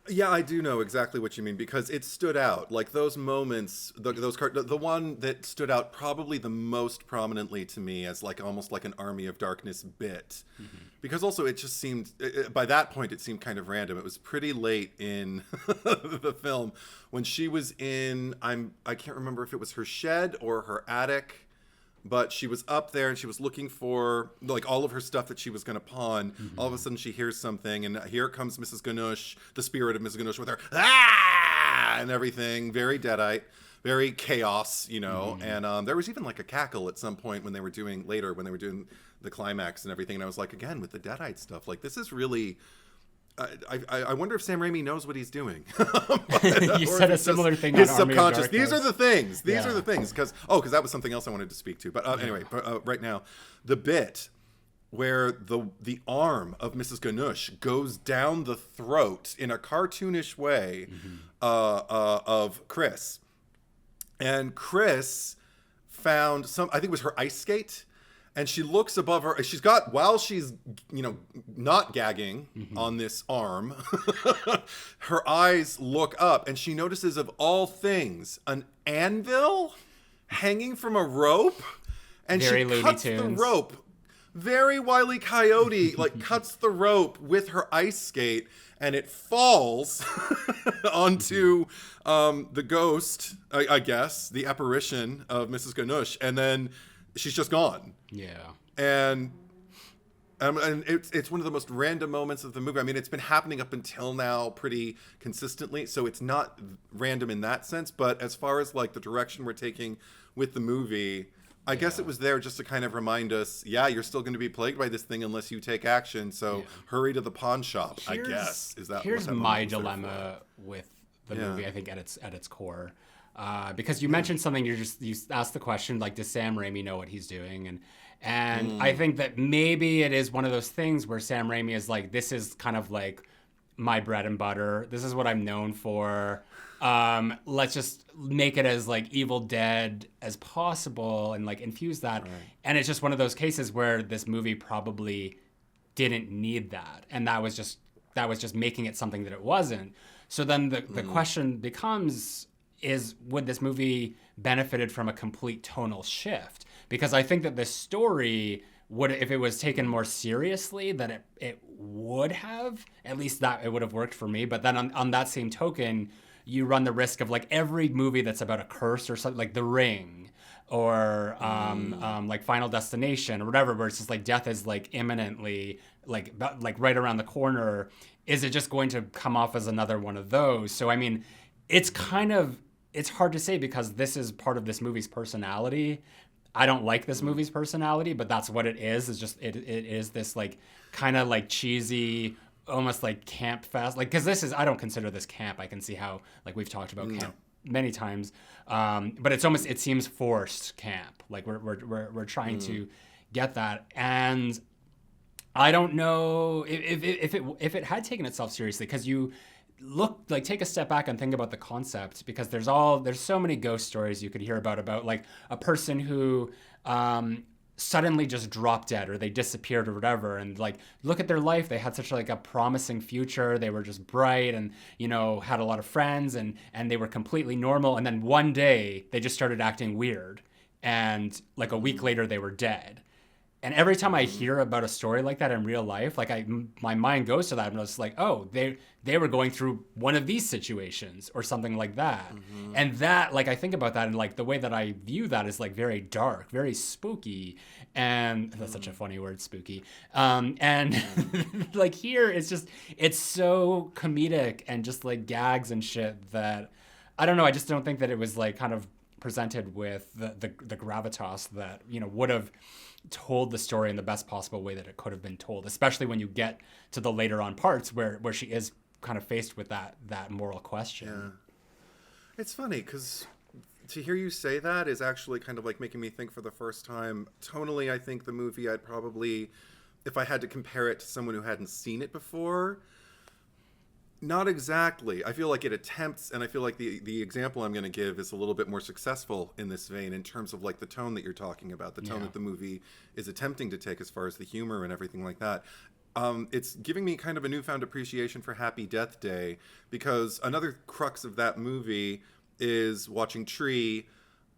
Yeah, I do know exactly what you mean, because it stood out. Like those moments, the one that stood out probably the most prominently to me as like almost like an Army of Darkness bit. Mm-hmm. Because also it just seemed, by that point it seemed kind of random. It was pretty late in the film when she was in, I can't remember if it was her shed or her attic, but she was up there and she was looking for like all of her stuff that she was going to pawn. Mm-hmm. All of a sudden she hears something, and here comes Mrs. Ganoush, the spirit of Mrs. Ganoush, with her and everything, very Deadite, very chaos, you know. Mm-hmm. And there was even like a cackle at some point when they were doing the climax and everything. And I was like, again, with the Deadite stuff, like this is really. I wonder if Sam Raimi knows what he's doing. You said a similar thing. His subconscious. These are the things. These are the things. Because that was something else I wanted to speak to. But anyway, right now, the bit where the arm of Mrs. Ganoush goes down the throat in a cartoonish way of Chris, and Chris found I think it was her ice skate. And she looks above her. She's got, while she's, you know, not gagging on this arm, her eyes look up, and she notices, of all things, an anvil hanging from a rope. And very she cuts the rope. Very Wile E. Coyote, like cuts the rope with her ice skate, and it falls onto the ghost, I guess, the apparition of Mrs. Ganoush. And then she's just gone. Yeah. And it's one of the most random moments of the movie. I mean, it's been happening up until now pretty consistently, so it's not random in that sense. But as far as like the direction we're taking with the movie, I guess it was there just to kind of remind us, yeah, you're still going to be plagued by this thing unless you take action. So hurry to the pawn shop, I guess. Is that here's what that my dilemma with the movie? I think at its core, because you mentioned something. You asked the question, like, does Sam Raimi know what he's doing? And I think that maybe it is one of those things where Sam Raimi is like, this is kind of like my bread and butter. This is what I'm known for. Let's just make it as like Evil Dead as possible and like infuse that. Right. And it's just one of those cases where this movie probably didn't need that. And that was just making it something that it wasn't. So then the question becomes, would this movie benefited from a complete tonal shift? Because I think that this story would, if it was taken more seriously, that it would have, at least that it would have worked for me. But then on that same token, you run the risk of like every movie that's about a curse or something, like The Ring or like Final Destination or whatever, where it's just like death is like imminently like right around the corner. Is it just going to come off as another one of those? So I mean, it's hard to say because this is part of this movie's personality. I don't like this movie's personality, but that's what it is. It's just it is this like kind of like cheesy, almost like camp fest. Like, because I don't consider this camp. I can see how, like, we've talked about camp many times, but it seems forced camp. Like we're trying to get that, and I don't know if it had taken itself seriously, because you take a step back and think about the concept, because there's so many ghost stories you could hear about like a person who suddenly just dropped dead or they disappeared or whatever, and like look at their life. They had such like a promising future. They were just bright and, you know, had a lot of friends and they were completely normal, and then one day they just started acting weird, and like a week later they were dead. And every time I hear about a story like that in real life, like my mind goes to that, and I was like, oh, they were going through one of these situations or something like that. And that, like, I think about that, and like the way that I view that is like very dark, very spooky, and that's such a funny word, spooky. And like here, it's so comedic and just like gags and shit that I don't know. I just don't think that it was like kind of presented with the gravitas that, you know, would have told the story in the best possible way that it could have been told, especially when you get to the later on parts where she is kind of faced with that moral question. Yeah. It's funny because to hear you say that is actually kind of like making me think for the first time. Tonally, I think the movie, I'd probably, if I had to compare it to someone who hadn't seen it before, not exactly. I feel like it attempts, and I feel like the example I'm going to give is a little bit more successful in this vein in terms of like the tone that you're talking about, the tone that the movie is attempting to take as far as the humor and everything like that. It's giving me kind of a newfound appreciation for Happy Death Day, because another crux of that movie is watching Tree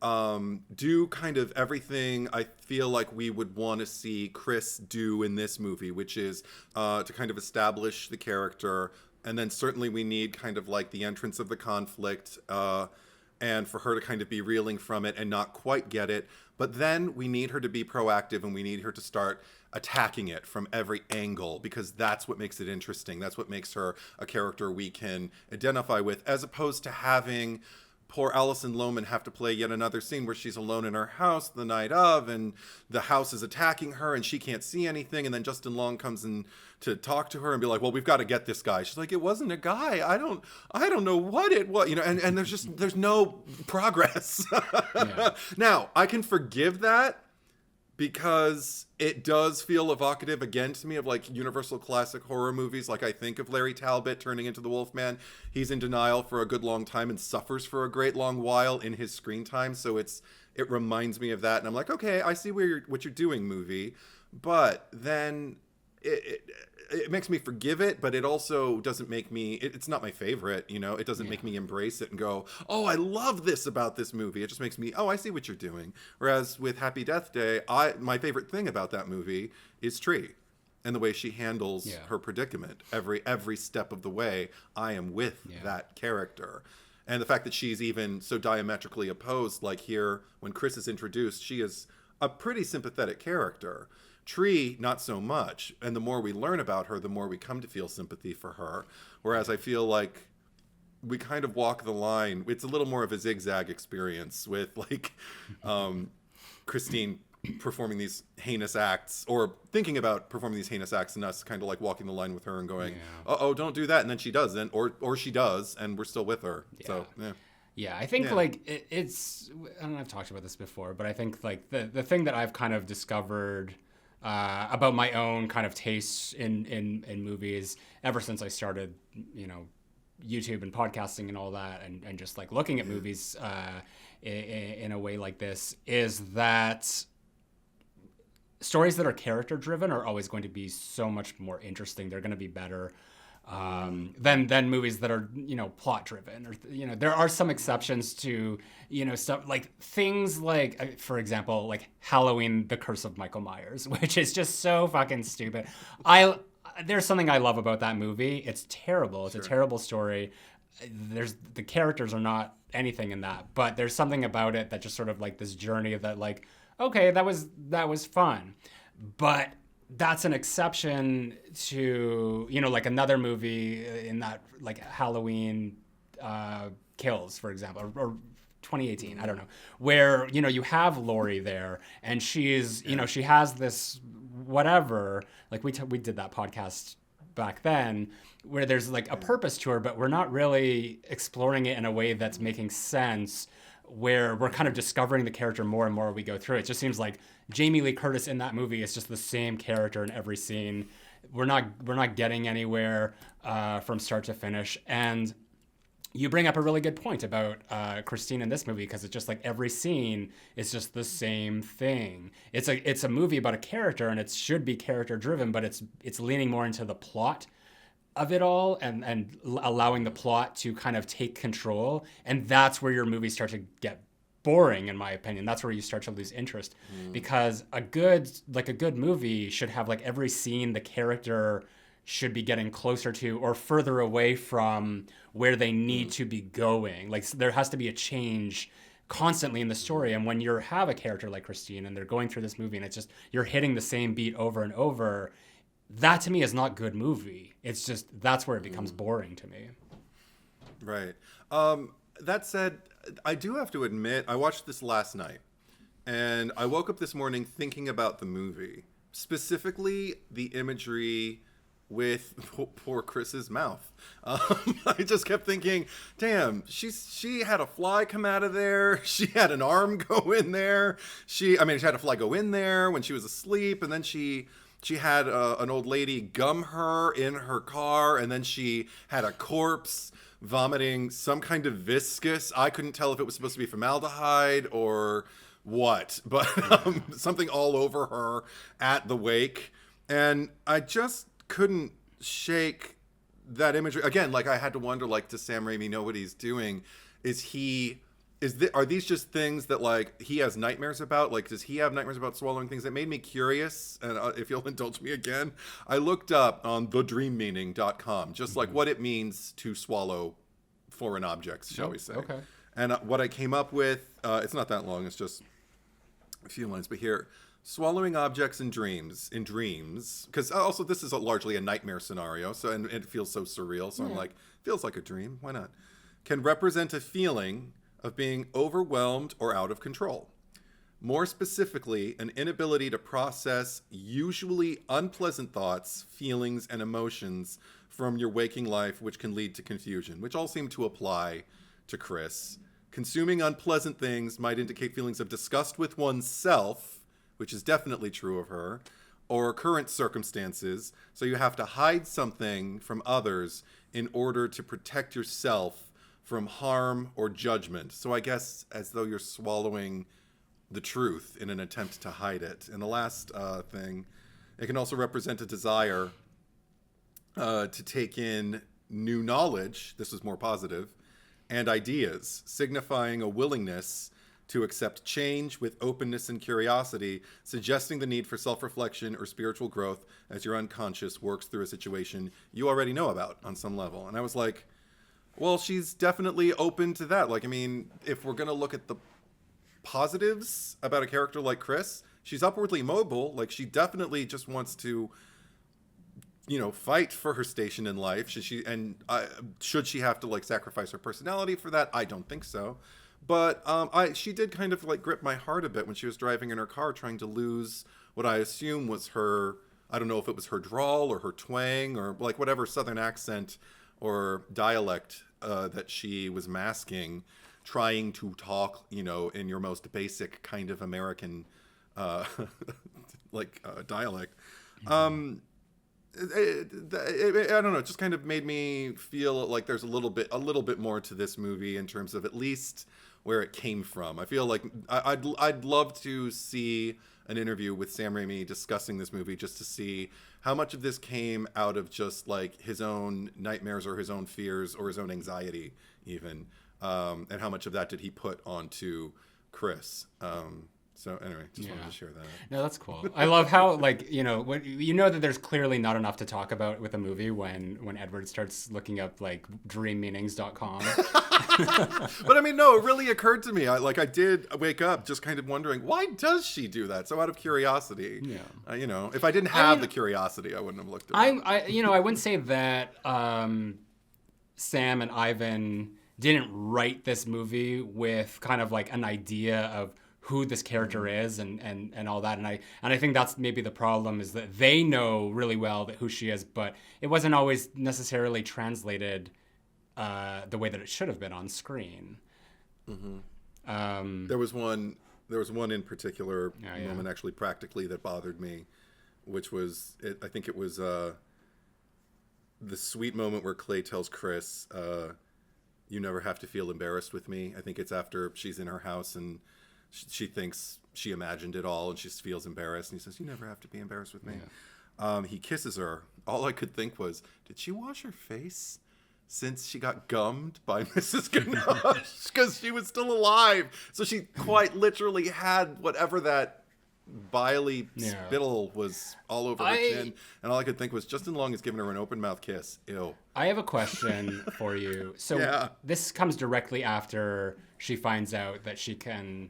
do kind of everything I feel like we would want to see Chris do in this movie, which is to kind of establish the character. And then certainly we need kind of like the entrance of the conflict and for her to kind of be reeling from it and not quite get it. But then we need her to be proactive, and we need her to start attacking it from every angle, because that's what makes it interesting. That's what makes her a character we can identify with, as opposed to having poor Alison Lohman have to play yet another scene where she's alone in her house the night of, and the house is attacking her and she can't see anything, and then Justin Long comes in to talk to her and be like, well, we've got to get this guy. She's like, it wasn't a guy. I don't know what it was, you know, and there's no progress. Now, I can forgive that because it does feel evocative again to me of like universal classic horror movies. Like I think of Larry Talbot turning into the Wolfman. He's in denial for a good long time and suffers for a great long while in his screen time. So it reminds me of that. And I'm like, okay, I see what you're doing, movie. But then it makes me forgive it, but it also doesn't make me, it's not my favorite, you know, it doesn't make me embrace it and go, oh, I love this about this movie. It just makes me, oh, I see what you're doing. Whereas with Happy Death Day, my favorite thing about that movie is Tree and the way she handles her predicament. Every step of the way, I am with that character. And the fact that she's even so diametrically opposed, like here, when Chris is introduced, she is a pretty sympathetic character. Tree, not so much. And the more we learn about her, the more we come to feel sympathy for her. Whereas I feel like we kind of walk the line. It's a little more of a zigzag experience with like Christine performing these heinous acts, or thinking about performing these heinous acts, and us kind of like walking the line with her and going, "Oh, don't do that," and then she doesn't, or she does, and we're still with her. Yeah. So yeah, I think like it's. I don't know, I've talked about this before, but I think like the thing that I've kind of discovered about my own kind of tastes in movies ever since I started, YouTube and podcasting and all that, and just like looking at movies in a way like this, is that stories that are character driven are always going to be so much more interesting. They're going to be better than movies that are, plot driven, or, there are some exceptions to, stuff like things like, for example, like Halloween, The Curse of Michael Myers, which is just so fucking stupid. There's something I love about that movie. It's terrible. It's a terrible story. The characters are not anything in that, but there's something about it that just sort of like this journey of that, like, okay, that was fun. But that's an exception to, like another movie in that, like Halloween Kills, for example, or 2018, I don't know, where, you have Laurie there, and she's, she has this whatever, like we did that podcast back then, where there's like a purpose to her, but we're not really exploring it in a way that's making sense, where we're kind of discovering the character more and more as we go through it. It just seems like Jamie Lee Curtis in that movie is just the same character in every scene. We're not getting anywhere from start to finish. And you bring up a really good point about Christine in this movie, because it's just like every scene is just the same thing. It's a movie about a character, and it should be character driven, but it's leaning more into the plot of it all, and allowing the plot to kind of take control. And that's where your movies start to get boring, in my opinion. That's where you start to lose interest, because a good movie should have like every scene the character should be getting closer to or further away from where they need to be going. Like there has to be a change constantly in the story. And when you have a character like Christine and they're going through this movie and it's just you're hitting the same beat over and over, that to me is not good movie. It's just that's where it becomes boring to me. Right. That said, I do have to admit, I watched this last night, and I woke up this morning thinking about the movie, specifically the imagery with poor Chris's mouth. I just kept thinking, damn, she had a fly come out of there. She had an arm go in there. She had a fly go in there when she was asleep, and then she had an old lady gum her in her car, and then she had a corpse vomiting some kind of viscous. I couldn't tell if it was supposed to be formaldehyde or what, but something all over her at the wake. And I just couldn't shake that imagery. Again, like I had to wonder, like, does Sam Raimi know what he's doing? Are these just things that like he has nightmares about? Like, does he have nightmares about swallowing things? That made me curious. And if you'll indulge me again, I looked up on thedreammeaning.com just like what it means to swallow foreign objects, shall we say. Okay. And what I came up with, it's not that long. It's just a few lines. But here, swallowing objects in dreams, because also this is largely a nightmare scenario. So, and it feels so surreal. So I'm like, feels like a dream. Why not? Can represent a feeling of being overwhelmed or out of control. More specifically, an inability to process usually unpleasant thoughts, feelings, and emotions from your waking life, which can lead to confusion, which all seem to apply to Chris. Consuming unpleasant things might indicate feelings of disgust with oneself, which is definitely true of her, or current circumstances, so you have to hide something from others in order to protect yourself from harm or judgment. So I guess as though you're swallowing the truth in an attempt to hide it. And the last thing, it can also represent a desire to take in new knowledge, this is more positive, and ideas, signifying a willingness to accept change with openness and curiosity, suggesting the need for self-reflection or spiritual growth as your unconscious works through a situation you already know about on some level. And I was like, well, she's definitely open to that. Like, I mean, if we're going to look at the positives about a character like Chris, she's upwardly mobile. Like, she definitely just wants to, fight for her station in life. Should she have to, like, sacrifice her personality for that? I don't think so. But she did kind of like grip my heart a bit when she was driving in her car trying to lose what I assume was her, I don't know if it was her drawl or her twang or like whatever Southern accent or dialect that she was masking, trying to talk, you know, in your most basic kind of American dialect. I don't know. It just kind of made me feel like there's a little bit more to this movie in terms of at least where it came from. I feel like I'd love to see an interview with Sam Raimi discussing this movie just to see how much of this came out of just like his own nightmares or his own fears or his own anxiety even, and how much of that did he put onto Chris. So anyway, just wanted to share that. No, that's cool. I love how, like, you know, when you know that there's clearly not enough to talk about with a movie when Edward starts looking up like dreammeanings.com. But I mean, no, it really occurred to me. I did wake up just kind of wondering, why does she do that? So out of curiosity, you know, if I didn't have the curiosity, I wouldn't have looked at it. I wouldn't say that Sam and Ivan didn't write this movie with kind of like an idea of who this character is and all that, and I think that's maybe the problem, is that they know really well that who she is, but it wasn't always necessarily translated the way that it should have been on screen. There was one in particular moment, actually, practically, that bothered me, which was I think it was the sweet moment where Clay tells Chris, "You never have to feel embarrassed with me." I think it's after she's in her house and she thinks she imagined it all and she feels embarrassed. And he says, "You never have to be embarrassed with me." Yeah. He kisses her. All I could think was, did she wash her face since she got gummed by Mrs. Ganache? Because she was still alive. So she quite literally had whatever that biley spittle was all over her chin. And all I could think was, Justin Long has given her an open mouth kiss. Ew. I have a question for you. So this comes directly after she finds out that she can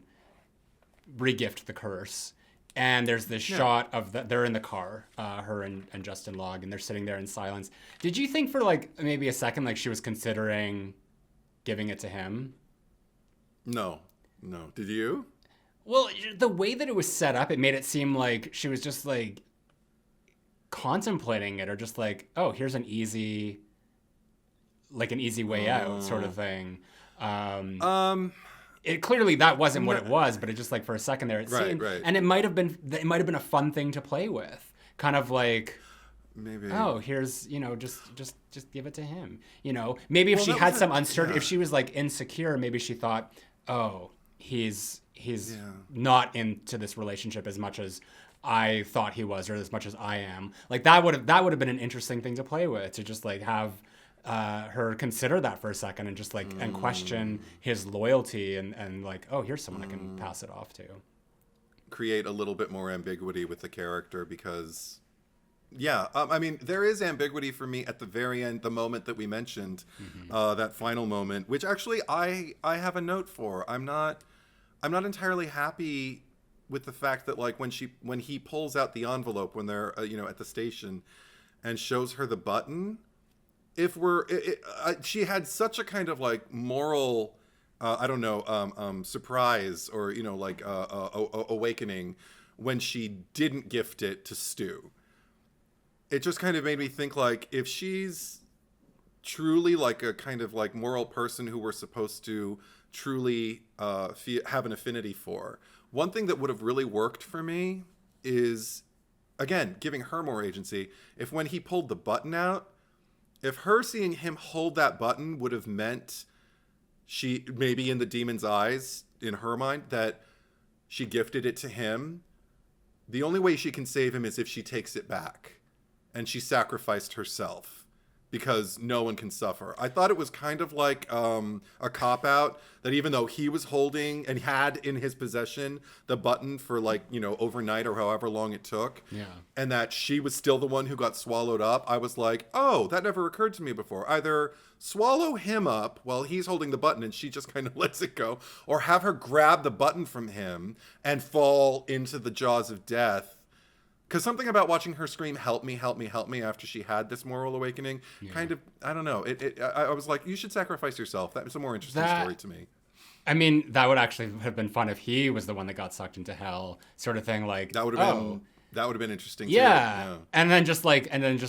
regift the curse, and there's this shot of they're in the car, her and Justin Long, and they're sitting there in silence. Did you think for like maybe a second like she was considering giving it to him? No. Did you? Well, the way that it was set up, it made it seem like she was just like contemplating it, or just like, oh, here's an easy way out sort of thing. It clearly that wasn't what it was, but it just like for a second there it seemed, and it might have been a fun thing to play with, kind of like, maybe, oh, here's, you know, just give it to him, you know, maybe if she had some uncertainty, if she was like insecure, maybe she thought, oh, he's not into this relationship as much as I thought he was, or as much as I am. Like that would have been an interesting thing to play with, to just like have her consider that for a second and just like and question his loyalty and like, oh, here's someone I can pass it off to. Create a little bit more ambiguity with the character, because I mean, there is ambiguity for me at the very end, the moment that we mentioned, that final moment, which actually I have a note for. I'm not entirely happy with the fact that like when he pulls out the envelope when they're at the station and shows her the button. If she had such a kind of like moral, surprise or awakening when she didn't gift it to Stu. It just kind of made me think, like, if she's truly like a kind of like moral person who we're supposed to truly have an affinity for, one thing that would have really worked for me is, again, giving her more agency. If when he pulled the button out, if her seeing him hold that button would have meant she, maybe in the demon's eyes, in her mind, that she gifted it to him, the only way she can save him is if she takes it back. And she sacrificed herself because no one can suffer. I thought it was kind of like a cop-out, that even though he was holding and had in his possession the button for overnight or however long it took, and that she was still the one who got swallowed up, I was like, oh, that never occurred to me before. Either swallow him up while he's holding the button and she just kind of lets it go, or have her grab the button from him and fall into the jaws of death. Because something about watching her scream, "Help me, help me, help me," after she had this moral awakening, kind of, I don't know. I was like, you should sacrifice yourself. That was a more interesting story to me. I mean, that would actually have been fun if he was the one that got sucked into hell, sort of thing. Like that would have been interesting. Yeah. Too. Yeah. And then just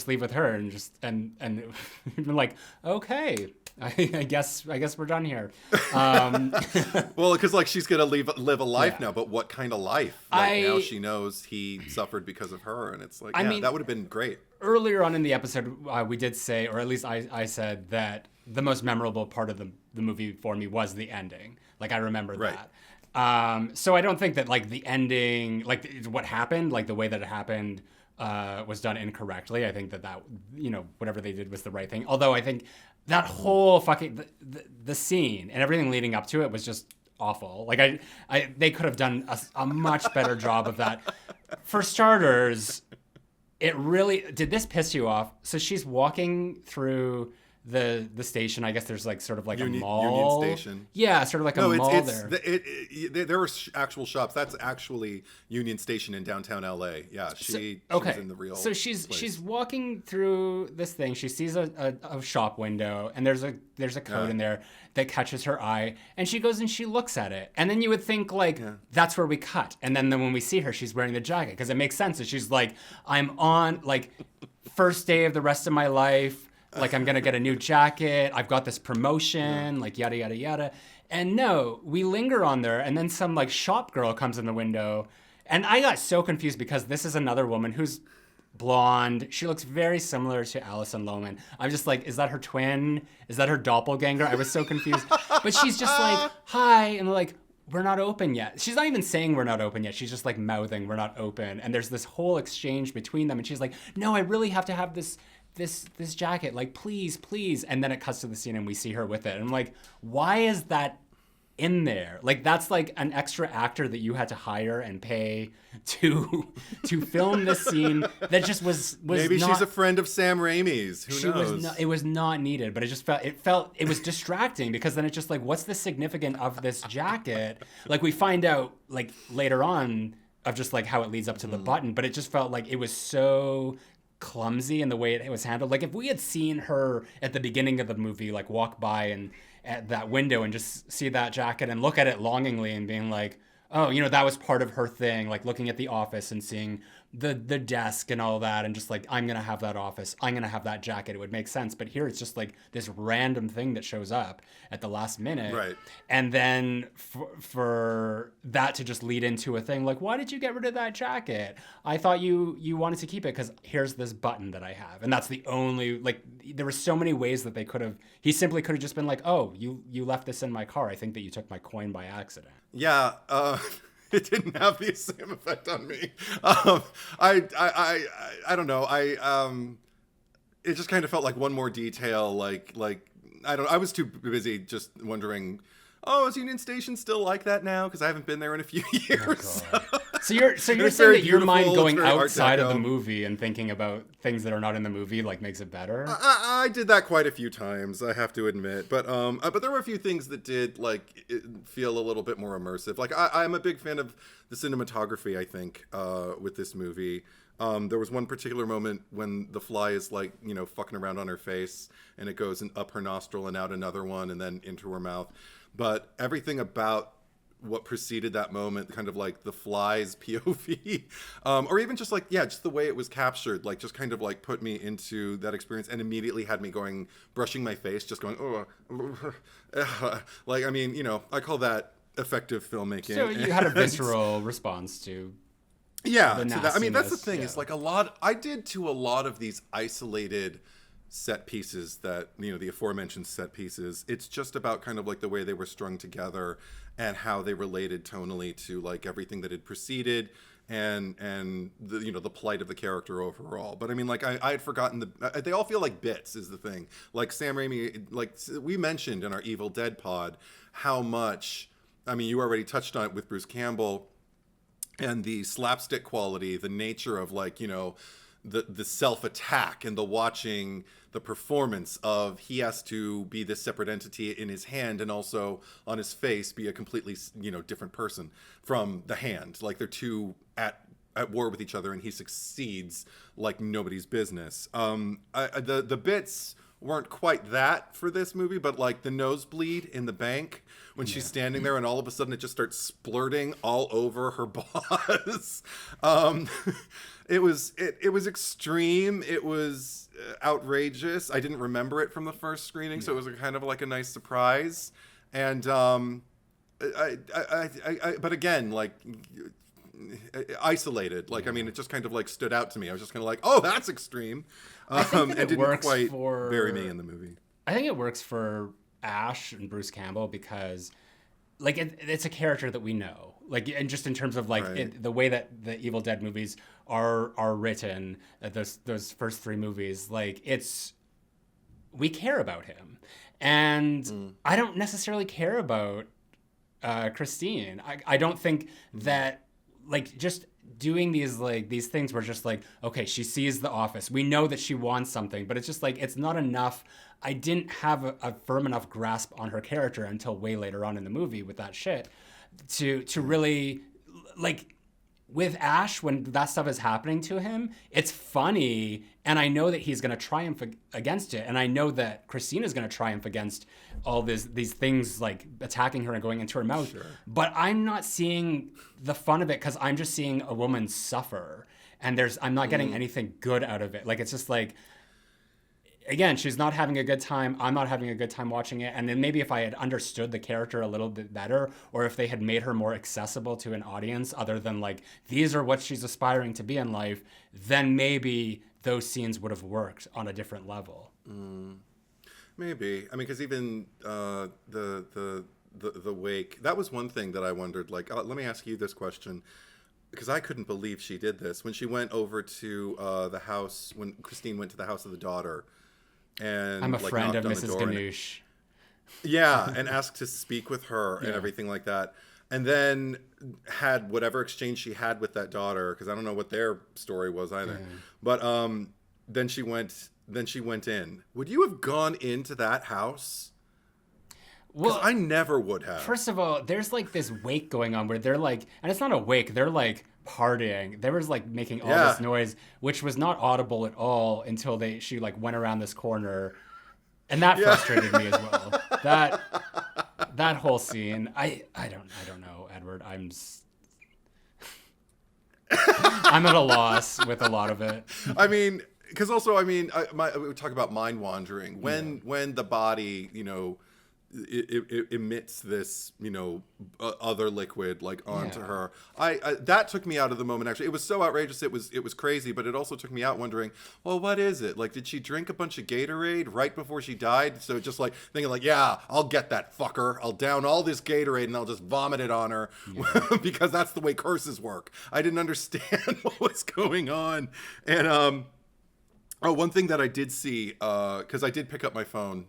leave with her and just and been like, okay, I guess we're done here. Well, because like she's gonna live a life now, but what kind of life? Like now she knows he suffered because of her, and it's like, I mean, that would have been great. Earlier on in the episode, we did say, or at least I said that the most memorable part of the movie for me was the ending. Like I remember that. So I don't think that like the ending, like what happened, like the way that it happened, was done incorrectly. I think that whatever they did was the right thing. Although I think that whole fucking the scene and everything leading up to it was just awful. Like they could have done a much better job of that. For starters, it really did. This piss you off? So she's walking through the station. I guess there's like sort of like a mall. Union Station. Yeah, sort of like a mall there. There were actual shops. That's actually Union Station in downtown LA. Yeah, she's in the real. So she's walking through this thing. She sees a shop window, and there's a code in there that catches her eye, and she goes and she looks at it, and then you would think like that's where we cut, and then when we see her, she's wearing the jacket because it makes sense. And she's like, I'm on like first day of the rest of my life. Like, I'm going to get a new jacket. I've got this promotion, like, yada, yada, yada. And no, we linger on there. And then some, like, shop girl comes in the window. And I got so confused because this is another woman who's blonde. She looks very similar to Alison Lohman. I'm just like, is that her twin? Is that her doppelganger? I was so confused. But she's just like, hi. And they're like, we're not open yet. She's not even saying we're not open yet. She's just, like, mouthing, we're not open. And there's this whole exchange between them. And she's like, no, I really have to have this jacket, like, please. And then it cuts to the scene and we see her with it. And I'm like, why is that in there? Like, that's like an extra actor that you had to hire and pay to film this scene that just was maybe not, she's a friend of Sam Raimi's. Who knows? It was not needed, but it was distracting because then it's just like, what's the significance of this jacket? Like, we find out like later on of just like how it leads up to the button, but it just felt like it was so clumsy in the way it was handled. Like if we had seen her at the beginning of the movie, like walk by and at that window and just see that jacket and look at it longingly and being like, oh, that was part of her thing, like looking at the office and seeing the desk and all that and just like, I'm going to have that office. I'm going to have that jacket. It would make sense. But here it's just like this random thing that shows up at the last minute. Right. And then for that to just lead into a thing like, why did you get rid of that jacket? I thought you wanted to keep it because here's this button that I have. And that's the only, like, there were so many ways that he simply could have just been like, oh, you left this in my car. I think that you took my coin by accident. Yeah. It didn't have the same effect on me. I don't know. It just kind of felt like one more detail. Like I was too busy just wondering, oh, is Union Station still like that now? Because I haven't been there in a few years. Oh, so you're saying that your mind going outside of the movie and thinking about things that are not in the movie like makes it better? I did that quite a few times, I have to admit. But there were a few things that did like feel a little bit more immersive. Like I'm a big fan of the cinematography, I think, with this movie. There was one particular moment when the fly is like, fucking around on her face and it goes up her nostril and out another one and then into her mouth. But everything about what preceded that moment, kind of like the fly's POV, or even just like, just the way it was captured, like just kind of like put me into that experience and immediately had me brushing my face, just going, like, I mean, I call that effective filmmaking. So you had a visceral response to to that. I mean, that's the thing. It's like I did to a lot of these isolated set pieces that, the aforementioned set pieces. It's just about kind of like the way they were strung together and how they related tonally to like everything that had preceded and the, the plight of the character overall. But I mean, like I had forgotten they all feel like bits is the thing. Like Sam Raimi, like we mentioned in our Evil Dead pod, how much, I mean, you already touched on it with Bruce Campbell and the slapstick quality, the nature of like, the self-attack and the watching the performance of he has to be this separate entity in his hand and also on his face be a completely, different person from the hand. Like they're two at war with each other and he succeeds like nobody's business. The bits weren't quite that for this movie, but like the nosebleed in the bank when she's standing there and all of a sudden it just starts splurting all over her boss. It was extreme. It was outrageous. I didn't remember it from the first screening, so it was kind of like a nice surprise. And but again, like isolated. Like, I mean, it just kind of like stood out to me. I was just kind of like, oh, that's extreme. And didn't quite bury me in the movie. I think it works for Ash and Bruce Campbell because, like, it's a character that we know. Like, and just in terms of like the way that the Evil Dead movies are written, those first three movies, like we care about him, and I don't necessarily care about Christine. I don't think that, like, just doing these things where just like, okay, she sees The Office, we know that she wants something, but it's just like, it's not enough. I didn't have a firm enough grasp on her character until way later on in the movie with that shit to really, like, with Ash, when that stuff is happening to him, it's funny, and I know that he's going to triumph against it, and I know that Christina's going to triumph against all these things, like attacking her and going into her mouth. Sure. But I'm not seeing the fun of it because I'm just seeing a woman suffer, and I'm not getting anything good out of it. Like, it's just like, again, she's not having a good time. I'm not having a good time watching it. And then maybe if I had understood the character a little bit better, or if they had made her more accessible to an audience other than like, these are what she's aspiring to be in life, then maybe those scenes would have worked on a different level. Maybe. I mean, because even the wake, that was one thing that I wondered, like, let me ask you this question. Because I couldn't believe she did this. When she went over to the house, when Christine went to the house of the daughter, and I'm a like, friend of knocked on the Mrs. door Ganoush. Yeah, and asked to speak with her and everything like that. And then had whatever exchange she had with that daughter, because I don't know what their story was either. But then she went in. Would you have gone into that house? Well, I never would have. First of all, there's like this wake going on where they're like, and it's not a wake, they're like partying. They was like making all this noise, which was not audible at all until she like went around this corner, and that frustrated me as well. That whole scene, I don't know, Edward. I'm at a loss with a lot of it. I mean, because also, I mean, we talk about mind wandering when the body, you know, it emits this, you know, other liquid like onto her. I that took me out of the moment. Actually, it was so outrageous. It was crazy, but it also took me out wondering, well, what is it? Like, did she drink a bunch of Gatorade right before she died? So just like thinking like, yeah, I'll get that fucker. I'll down all this Gatorade and I'll just vomit it on her because that's the way curses work. I didn't understand what was going on, and oh, one thing that I did see, because I did pick up my phone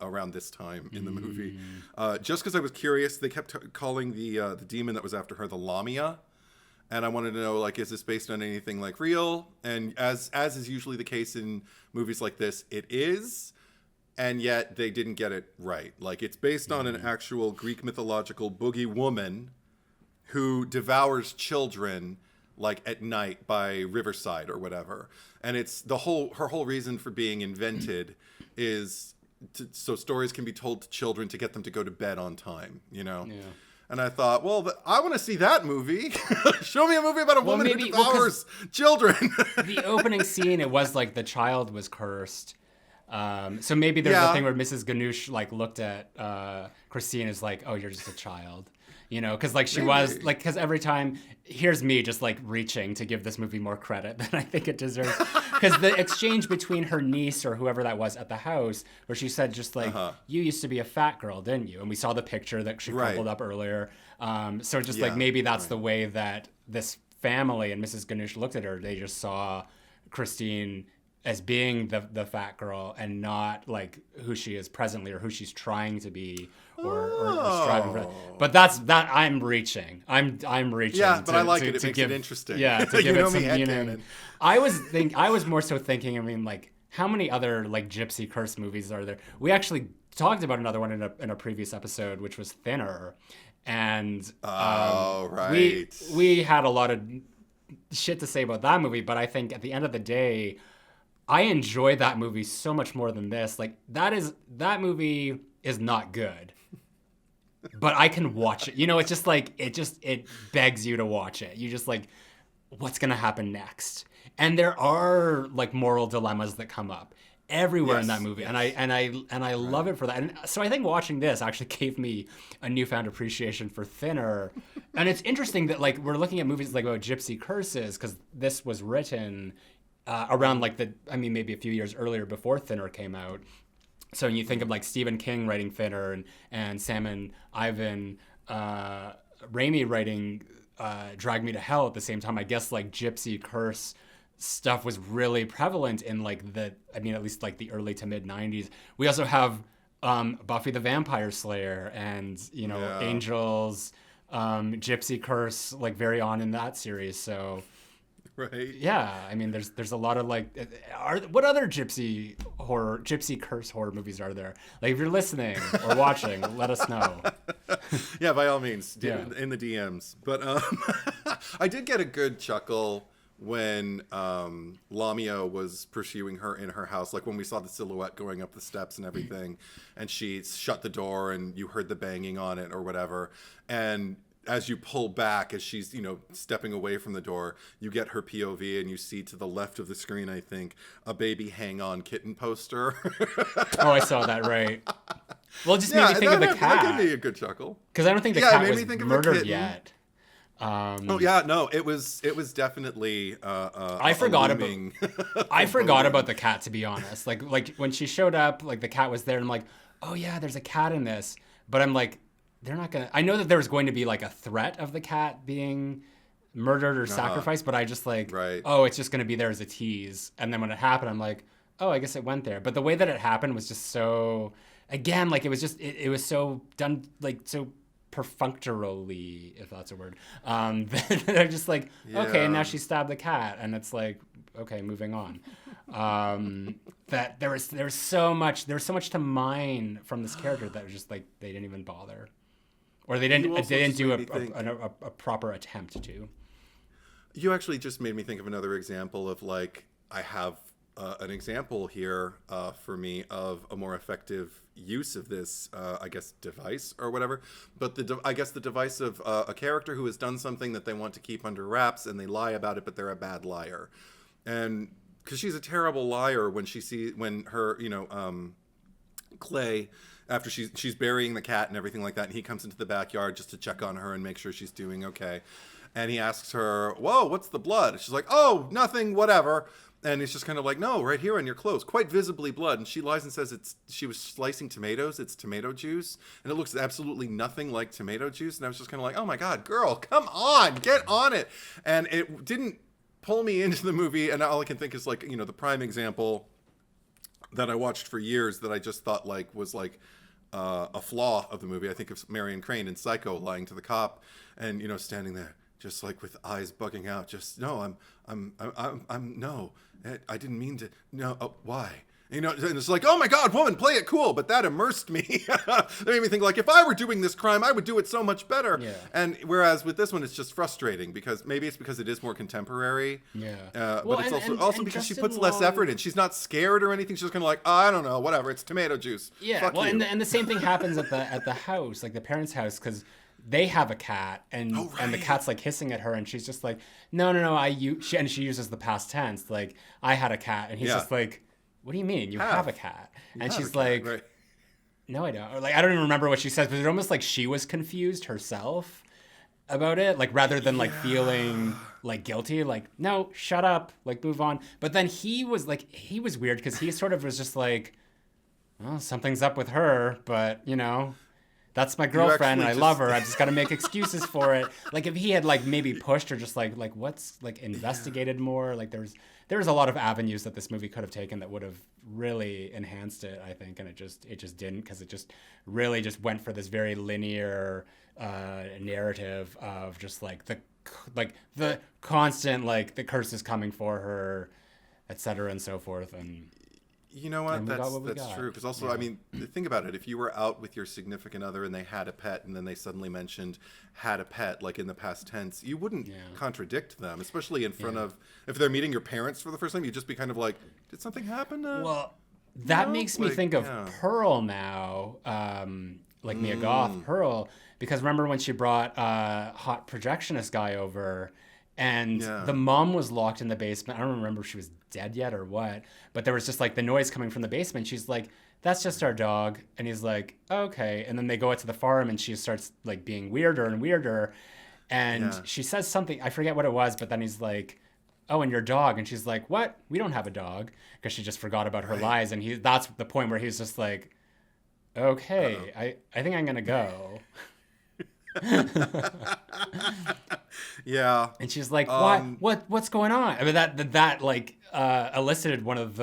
around this time in the movie, just because I was curious. They kept calling the demon that was after her the Lamia, and I wanted to know, like, is this based on anything like real? And as is usually the case in movies like this, it is, and yet they didn't get it right. Like, it's based on an actual Greek mythological boogie woman who devours children, like at night by Riverside or whatever. And it's her whole reason for being invented is so stories can be told to children to get them to go to bed on time, you know? Yeah. And I thought, well, I want to see that movie. Show me a movie about a woman who devours children. The opening scene, it was like the child was cursed. So maybe there's a thing where Mrs. Ganoush like looked at Christine as like, oh, you're just a child. You know, because like she was like, because every time, here's me just like reaching to give this movie more credit than I think it deserves. Because the exchange between her niece or whoever that was at the house, where she said just like, you used to be a fat girl, didn't you? And we saw the picture that she crumpled up earlier. So just like maybe that's the way that this family and Mrs. Ganoush looked at her. They just saw Christine as being the fat girl and not like who she is presently or who she's trying to be or striving for. But that's I'm reaching. I'm reaching. Yeah, but I like it. It makes it interesting. Yeah, to give it some meaning. I was more so thinking, I mean, like, how many other like gypsy curse movies are there? We actually talked about another one in a previous episode, which was Thinner. And we had a lot of shit to say about that movie, but I think at the end of the day, I enjoy that movie so much more than this. Like that movie is not good, but I can watch it. You know, it's just like it begs you to watch it. You just like, what's gonna happen next? And there are like moral dilemmas that come up everywhere in that movie, and I love it for that. And so I think watching this actually gave me a newfound appreciation for Thinner. And it's interesting that like we're looking at movies like about gypsy curses, because this was written around like maybe a few years earlier, before Thinner came out. So when you think of like Stephen King writing Thinner, and Sam and Ivan Raimi writing Drag Me to Hell at the same time, I guess like gypsy curse stuff was really prevalent in like at least like the early to mid 90s. We also have Buffy the Vampire Slayer and, you know, Angels, Gypsy Curse, like very on in that series. So right. Yeah, I mean, there's a lot of like, what other gypsy curse horror movies are there? Like, if you're listening or watching, let us know. Yeah, by all means, in the DMs. But I did get a good chuckle when Lamia was pursuing her in her house, like when we saw the silhouette going up the steps and everything, and she shut the door and you heard the banging on it or whatever, and as you pull back, as she's, you know, stepping away from the door, you get her POV and you see to the left of the screen, I think, a baby hang on kitten poster. Oh, I saw that, right. Well, it just made me think of the cat. That gave me a good chuckle. Because I don't think the cat was murdered yet. It was definitely I forgot about the cat, to be honest. Like when she showed up, like the cat was there, and I'm like, oh yeah, there's a cat in this. But I'm like, they're not gonna. I know that there was going to be like a threat of the cat being murdered or sacrificed, but I just like, oh, it's just gonna be there as a tease. And then when it happened, I'm like, oh, I guess it went there. But the way that it happened was just so, again, like it was just it was so done, like so perfunctorily, if that's a word. They're just like, okay, and now she stabbed the cat, and it's like, okay, moving on. That there was so much to mine from this character that was just like they didn't even bother, or they didn't do a proper attempt to. You actually just made me think of another example of like, I have an example here for me of a more effective use of this, I guess, device or whatever. But I guess the device of a character who has done something that they want to keep under wraps, and they lie about it, but they're a bad liar. And because she's a terrible liar when her, you know, Clay, after she's burying the cat and everything like that, and he comes into the backyard just to check on her and make sure she's doing okay. And he asks her, whoa, what's the blood? And she's like, oh, nothing, whatever. And he's just kind of like, no, right here on your clothes, quite visibly blood. And she lies and says she was slicing tomatoes. It's tomato juice. And it looks absolutely nothing like tomato juice. And I was just kind of like, oh my God, girl, come on, get on it. And it didn't pull me into the movie. And all I can think is like, you know, the prime example that I watched for years that I just thought like was like a flaw of the movie. I think of Marion Crane in Psycho lying to the cop and, you know, standing there just like with eyes bugging out. Just, no, no, I didn't mean to. No, why? You know, and it's like, oh my God, woman, play it cool. But that immersed me. That made me think like, if I were doing this crime, I would do it so much better. Yeah. And whereas with this one, it's just frustrating because it is more contemporary. Yeah. But it's also because she puts less effort in. She's not scared or anything. She's just kind of like, oh, I don't know, whatever. It's tomato juice. Yeah. Fuck well, you. And the same thing happens at the house, like the parents' house, because they have a cat, and the cat's like hissing at her, and she's just like, no, and she uses the past tense, like, I had a cat, and he's just like, what do you mean? You have a cat? And she's like, no, I don't. Or like, I don't even remember what she says, but it's almost like she was confused herself about it, like rather than like feeling like guilty, like, no, shut up, like move on. But then he was weird because he sort of was just like, well, something's up with her, but you know, that's my girlfriend and I love her. I just got to make excuses for it. Like if he had like maybe pushed or just like what's like investigated more, like there was a lot of avenues that this movie could have taken that would have really enhanced it, I think, and it just didn't, because it just really just went for this very linear narrative of just like the constant like the curse is coming for her, etc. and so forth. And You know what? And we got what we That's got. true. Because also, I mean, think about it. If you were out with your significant other and they had a pet, and then they suddenly mentioned had a pet, like in the past tense, you wouldn't contradict them, especially in front of, if they're meeting your parents for the first time. You'd just be kind of like, did something happen? Well, that makes me think of Pearl now, like Mia Goth, Pearl, because remember when she brought hot projectionist guy over, and the mom was locked in the basement. I don't remember if she was dead yet or what, but there was just like the noise coming from the basement. She's like, that's just our dog. And he's like, okay. And then they go out to the farm and she starts like being weirder and weirder. And she says something, I forget what it was, but then he's like, oh, and your dog. And she's like, what? We don't have a dog. Because she just forgot about her lies. And that's the point where he's just like, okay, I think I'm going to go. Yeah. And she's like, what's going on? I mean, that like elicited one of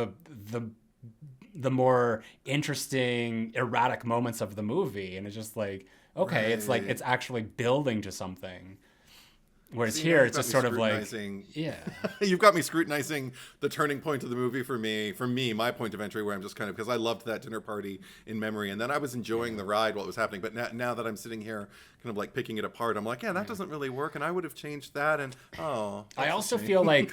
the more interesting erratic moments of the movie. And it's just like, okay, it's like it's actually building to something. Whereas here, it's just sort of like, you've got me scrutinizing the turning point of the movie for me, my point of entry, where I'm just kind of, because I loved that dinner party in memory, and then I was enjoying the ride while it was happening. But now that I'm sitting here kind of like picking it apart, I'm like, that doesn't really work, and I would have changed that. And I also feel like,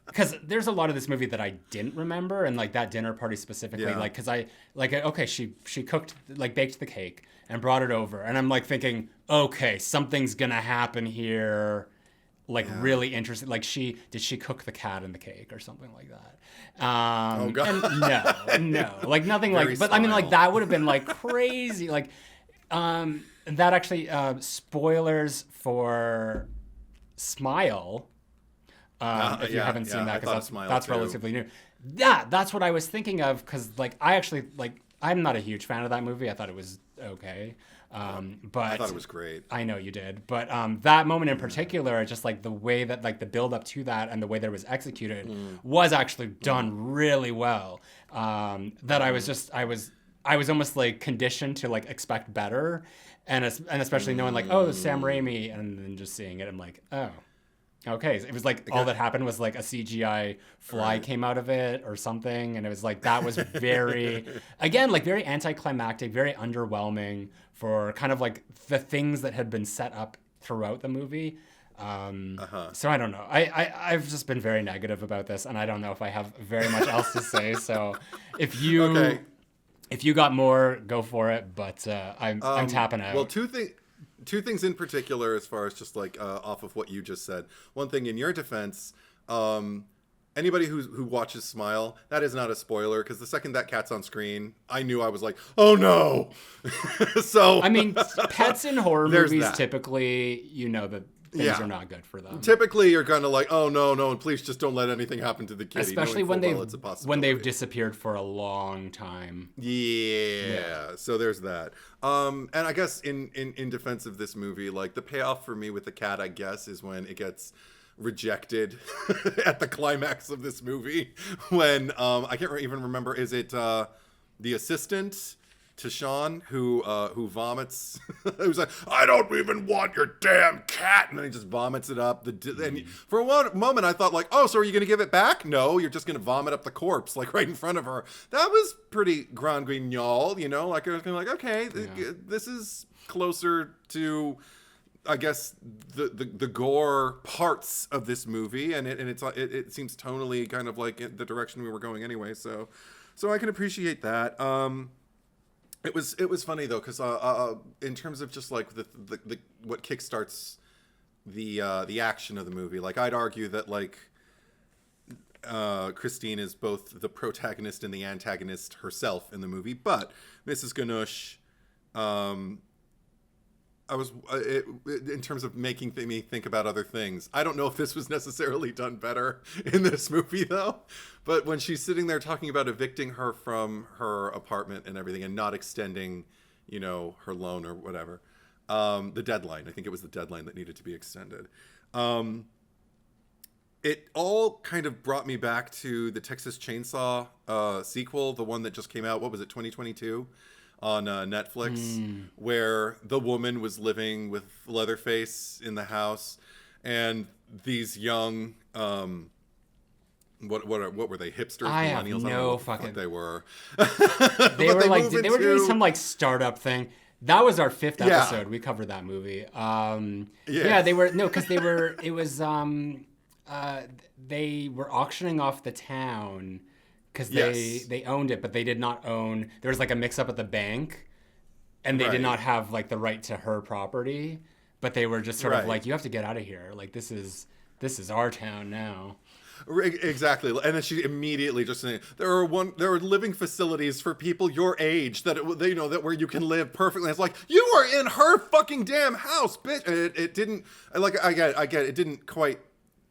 because there's a lot of this movie that I didn't remember, and like that dinner party specifically, like, because she cooked, like baked the cake and brought it over, and I'm like thinking, okay, something's gonna happen here, like really interesting. Like did she cook the cat in the cake or something like that? Oh god, and no, like nothing like. But I mean, like that would have been like crazy, like that actually spoilers for Smile. If you haven't seen that, because that's relatively new. That's what I was thinking of, because like I actually like, I'm not a huge fan of that movie. I thought it was okay, but I thought it was great. I know you did, but that moment in particular, just like the way that like the build up to that and the way that it was executed was actually done really well. That I was almost like conditioned to like expect better, and especially knowing like, oh, Sam Raimi, and then just seeing it, I'm like, oh. Okay, it was like all that happened was like a CGI fly came out of it or something, and it was like that was very, again, like very anticlimactic, very underwhelming for kind of like the things that had been set up throughout the movie. So I don't know. I've just been very negative about this, and I don't know if I have very much else to say. So if you got more, go for it. But I'm tapping out. Well, two things in particular, as far as just like off of what you just said. One thing in your defense, anybody who watches Smile, that is not a spoiler, because the second that cat's on screen, I knew, I was like, oh no. So I mean, pets in horror movies typically, you know that things are not good for them. Typically, you're kind of like, oh no, and please just don't let anything happen to the kitty. Especially when they've disappeared for a long time. Yeah. So there's that. And I guess in defense of this movie, like the payoff for me with the cat, I guess, is when it gets rejected at the climax of this movie. When I can't even remember, is it the assistant to Sean who vomits? Who's like, I don't even want your damn cat, and then he just vomits it up. And for one moment I thought like, oh, so are you going to give it back? No, you're just going to vomit up the corpse like right in front of her. That was pretty grand guignol, you know. Like I was kind of like, okay, this is closer to, I guess, the gore parts of this movie, and it seems tonally kind of like the direction we were going anyway. So I can appreciate that. It was funny though, because in terms of just like the what kickstarts the action of the movie, like I'd argue that like Christine is both the protagonist and the antagonist herself in the movie, but Mrs. Ganush, in terms of making me think about other things. I don't know if this was necessarily done better in this movie though, but when she's sitting there talking about evicting her from her apartment and everything and not extending, you know, her loan or whatever, the deadline, I think it was the deadline that needed to be extended. It all kind of brought me back to the Texas Chainsaw sequel, the one that just came out. What was it, 2022? On Netflix, where the woman was living with Leatherface in the house, and these young What were they, hipsters, I have millennials? I don't know no what the fuck fucking. they were. They were doing some like startup thing. That was our 5th episode. We covered that movie. Yeah, they were because they were. It was they were auctioning off the town because they owned it, but they did not own. There was like a mix up at the bank, and they did not have like the right to her property. But they were just sort of like, you have to get out of here. Like this is our town now. Exactly, and then she immediately just saying there are living facilities for people your age that that where you can live perfectly. It's like, you are in her fucking damn house, bitch. And it didn't I get it didn't quite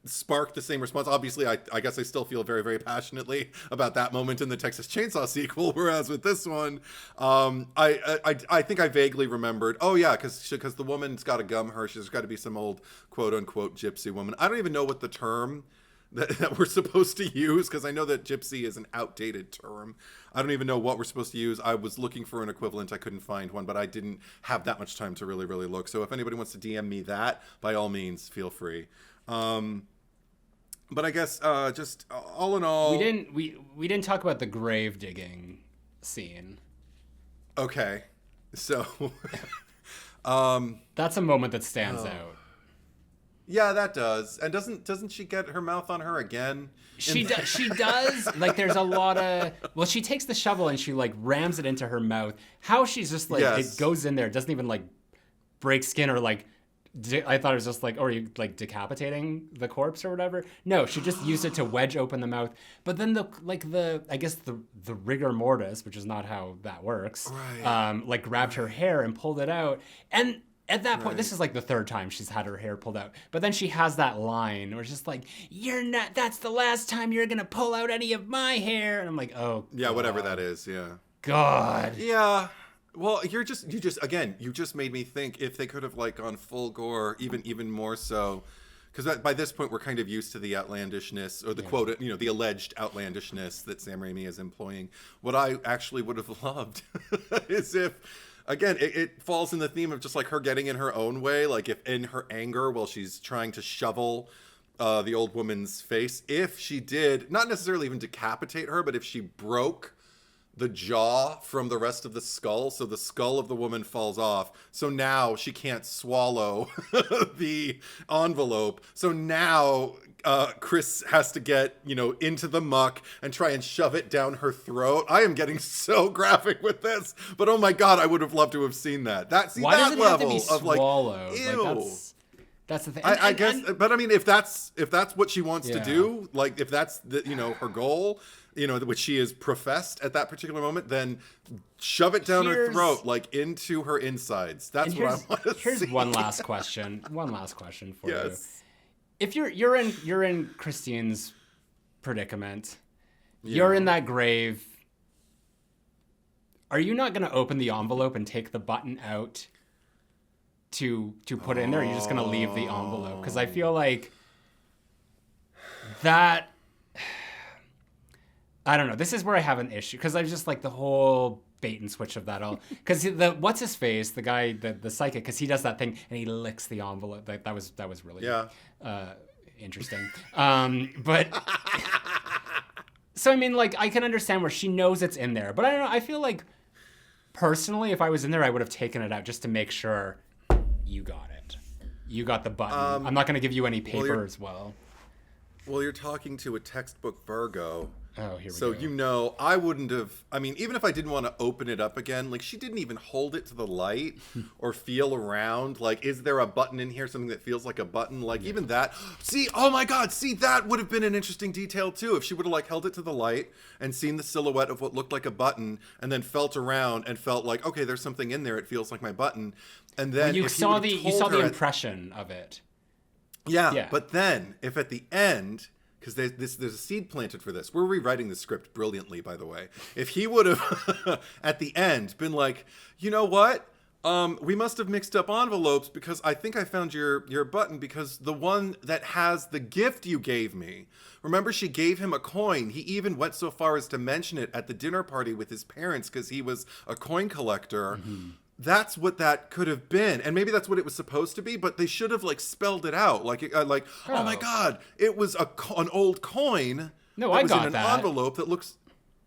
spark the same response. Obviously, I guess I still feel very, very passionately about that moment in the Texas Chainsaw sequel, whereas with this one, I think I vaguely remembered, oh yeah, because the woman's got to gum her. She's got to be some old quote unquote gypsy woman. I don't even know what the term that we're supposed to use, because I know that gypsy is an outdated term. I don't even know what we're supposed to use. I was looking for an equivalent. I couldn't find one, but I didn't have that much time to really, really look. So if anybody wants to DM me that, by all means, feel free. But I guess just all in all, we didn't talk about the grave digging scene. Okay, so that's a moment that stands out. Yeah, that does. And doesn't she get her mouth on her again? She does. Like, there's a lot of... Well, she takes the shovel and she, like, rams it into her mouth. How she's just, like, it goes in there. It doesn't even, like, break skin or, like... I thought it was just, like, are you, like, decapitating the corpse or whatever? No, she just used it to wedge open the mouth. But then I guess the rigor mortis, which is not how that works, like, grabbed her hair and pulled it out. And... At that point, this is like the 3rd time she's had her hair pulled out. But then she has that line where it's just like, that's the last time you're going to pull out any of my hair. And I'm like, oh, yeah, God. Whatever that is. Yeah. God. Yeah. Well, you just made me think if they could have like gone full gore, even more so. Because by this point, we're kind of used to the outlandishness or the quote, the alleged outlandishness that Sam Raimi is employing. What I actually would have loved is if, again, it falls in the theme of just like her getting in her own way, like if in her anger while she's trying to shovel the old woman's face, if she did, not necessarily even decapitate her, but if she broke the jaw from the rest of the skull, so the skull of the woman falls off, so now she can't swallow the envelope, so now Chris has to get into the muck and try and shove it down her throat. I am getting so graphic with this, but oh my God, I would have loved to have seen that. Why does it level have to be of swallowed? Like, ew. Like that's the thing. I guess, but I mean, if that's what she wants to do, like if that's her goal, which she is professed at that particular moment, then shove it down her throat, like into her insides. That's what I want to see. Here's one last question for you. If you're in Christine's predicament, you're in that grave, are you not going to open the envelope and take the button out to put it in there? Or are you just going to leave the envelope? Because I feel like that... I don't know. This is where I have an issue. Because I just like the whole bait and switch of that all. Because what's his face, the guy, the psychic, because he does that thing and he licks the envelope. That was really interesting. But so I mean, like, I can understand where she knows it's in there, but I don't know. I feel like personally, if I was in there, I would have taken it out just to make sure you got it. You got the button. I'm not going to give you any paper as well. Well, you're talking to a textbook Virgo. Oh, here we so go. I wouldn't have. I mean, even if I didn't want to open it up again, like she didn't even hold it to the light or feel around. Like, is there a button in here? Something that feels like a button? Like even that. See, oh my God, see that would have been an interesting detail too. If she would have like held it to the light and seen the silhouette of what looked like a button, and then felt around and felt like, okay, there's something in there. It feels like my button. And then you saw the impression of it. Yeah, but then if at the end. Because there's a seed planted for this. We're rewriting the script brilliantly, by the way. If he would have, at the end, been like, you know what? We must have mixed up envelopes because I think I found your button because the one that has the gift you gave me. Remember, she gave him a coin. He even went so far as to mention it at the dinner party with his parents because he was a coin collector. Mm-hmm. That's what that could have been, and maybe that's what it was supposed to be. But they should have like spelled it out, oh my God, it was an old coin No, that I was got in an that. envelope that looks.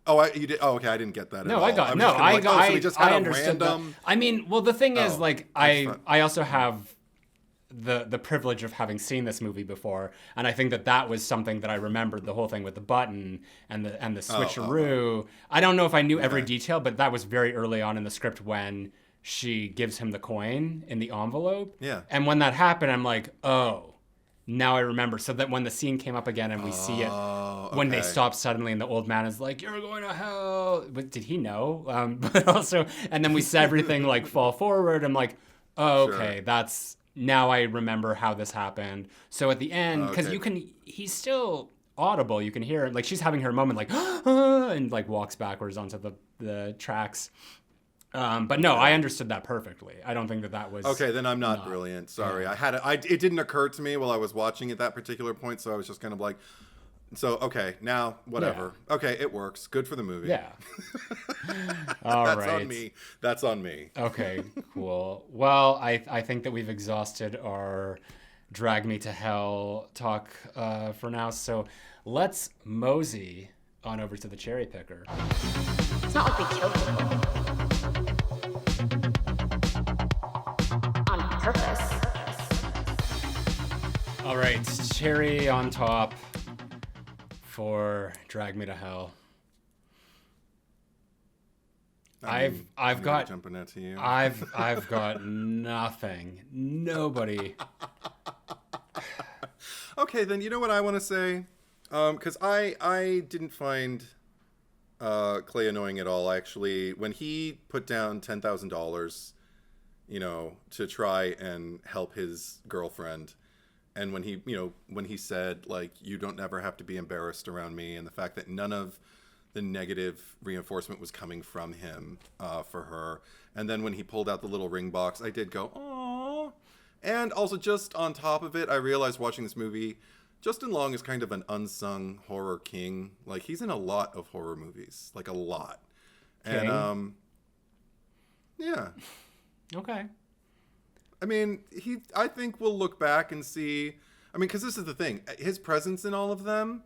Oh, you did. Oh, okay. I didn't get that. No, at all. I got was no. just kinda I like, got. Oh, so he just had I a understood random. that. I mean, well, the thing is, Oh, like, I just thought- I also have the privilege of having seen this movie before, and I think that was something that I remembered, the whole thing with the button and the switcheroo. I don't know if I knew every detail, but that was very early on in the script when she gives him the coin in the envelope. Yeah. And when that happened, I'm like, oh, now I remember. So that when the scene came up again and we see it, when they stop suddenly and the old man is like, "You're going to hell." But did he know? But also, and then we see everything like fall forward. I'm like, oh, okay, that's, now I remember how this happened. So at the end, because he's still audible. You can hear it. Like, she's having her moment, like, and like walks backwards onto the tracks. But no, I understood that perfectly. I don't think that was... Okay, then I'm not brilliant. Sorry. Yeah. It didn't occur to me while I was watching at that particular point, so I was just kind of like, so, okay, now, whatever. Yeah. Okay, it works. Good for the movie. Yeah. All That's right. on me. That's on me. Okay, cool. Well, I think that we've exhausted our Drag Me to Hell talk for now, so let's mosey on over to the cherry picker. It's not like we killed people. On purpose. All right, cherry on top for Drag Me to Hell. I've got jumping out to you. I've got nothing. Nobody. Okay, then you know what I want to say? Because I didn't find Clay annoying at all. Actually, when he put down $10,000, to try and help his girlfriend, and when he said, like, you don't ever have to be embarrassed around me, and the fact that none of the negative reinforcement was coming from him for her, and then when he pulled out the little ring box, I did go, aww. And also, just on top of it, I realized watching this movie, Justin Long is kind of an unsung horror king. Like, he's in a lot of horror movies, like a lot. King? And yeah. Okay. I mean, I think we'll look back and see. I mean, because this is the thing, his presence in all of them,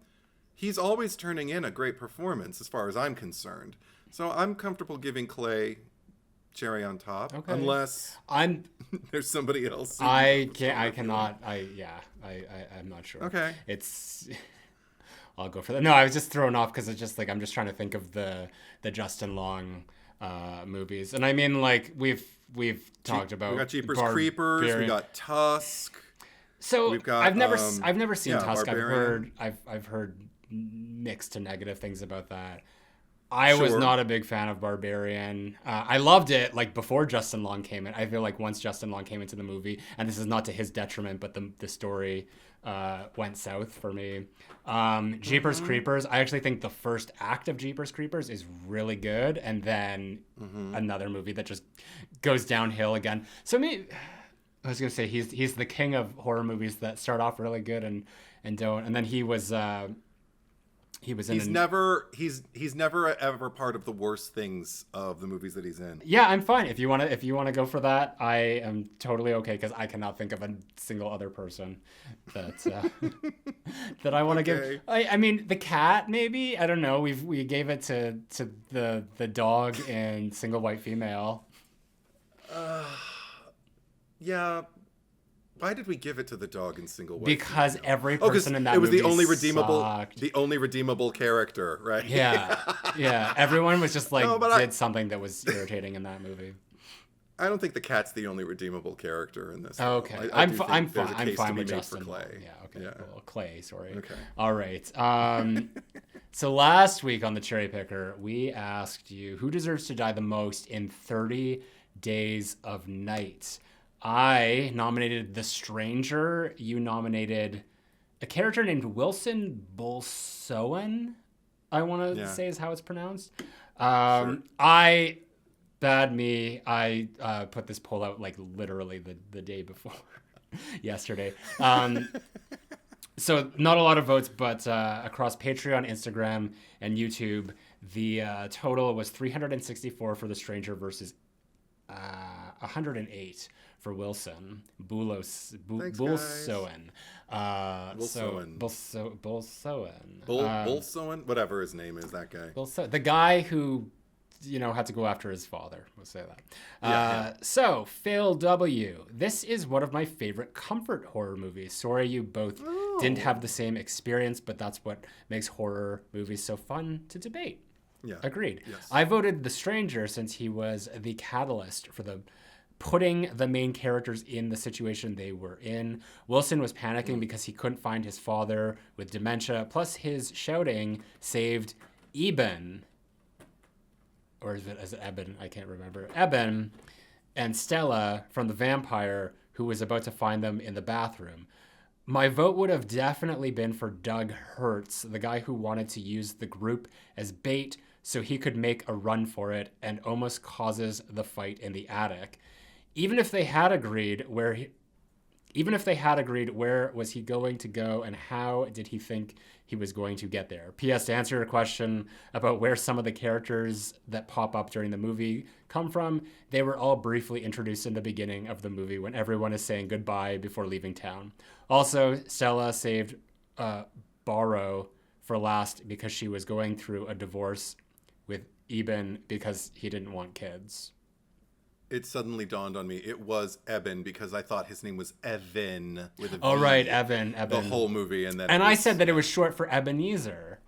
he's always turning in a great performance, as far as I'm concerned. So I'm comfortable giving Clay cherry on top, unless there's somebody else. I'm not sure. Okay. I'll go for that. No, I was just thrown off because it's just like, I'm just trying to think of the Justin Long movies, and I mean, like, we've talked about. We got Jeepers Creepers. We got Tusk. So we've got, I've never seen Tusk. Barbarian. I've heard mixed to negative things about that. I was not a big fan of Barbarian. I loved it, like, before Justin Long came in. I feel like once Justin Long came into the movie, and this is not to his detriment, but the story went south for me. Jeepers Creepers, I actually think the first act of Jeepers Creepers is really good, and then another movie that just goes downhill again. So I was gonna say he's the king of horror movies that start off really good and don't, and then he's never ever part of the worst things of the movies that he's in. Yeah, I'm fine. If you want to go for that, I am totally okay, because I cannot think of a single other person that that I want to give. I mean, the cat, maybe. I don't know. We gave it to the dog in Single White Female. Yeah. Why did we give it to the dog in Single White? Because every person in that movie it was the only redeemable character, right? Yeah. Everyone was just like did something that was irritating in that movie. I don't think the cat's the only redeemable character in this. Okay, I'm fine with Justin. Clay. Yeah. Okay. Yeah. Cool. Clay. Sorry. Okay. All right. So last week on the Cherry Picker, we asked you who deserves to die the most in 30 Days of Night. I nominated The Stranger. You nominated a character named Wilson Bolsoen, I want to say is how it's pronounced. Sure. I put this poll out like literally the day before yesterday. So not a lot of votes, but across Patreon, Instagram, and YouTube, the total was 364 for The Stranger versus 108 for Wilson. Thanks, Bulsoen. Bulsoen. Bulsoen. Bulsoen? Whatever his name is, that guy. The guy who, had to go after his father. We'll say that. So, Phil W. This is one of my favorite comfort horror movies. Sorry you both didn't have the same experience, but that's what makes horror movies so fun to debate. Yeah. Agreed. Yes. I voted The Stranger since he was the catalyst for putting the main characters in the situation they were in. Wilson was panicking because he couldn't find his father with dementia, plus his shouting saved Eben, or is it Eben? I can't remember. Eben and Stella from the vampire who was about to find them in the bathroom. My vote would have definitely been for Doug Hertz, the guy who wanted to use the group as bait so he could make a run for it and almost causes the fight in the attic. Even if they had agreed, where was he going to go and how did he think he was going to get there? P.S. To answer your question about where some of the characters that pop up during the movie come from, they were all briefly introduced in the beginning of the movie when everyone is saying goodbye before leaving town. Also, Stella saved Barrow for last because she was going through a divorce with Eben because he didn't want kids. It suddenly dawned on me. It was Eben because I thought his name was Evan with a V. Oh, right, Evan. The whole movie, and I said that it was short for Ebenezer.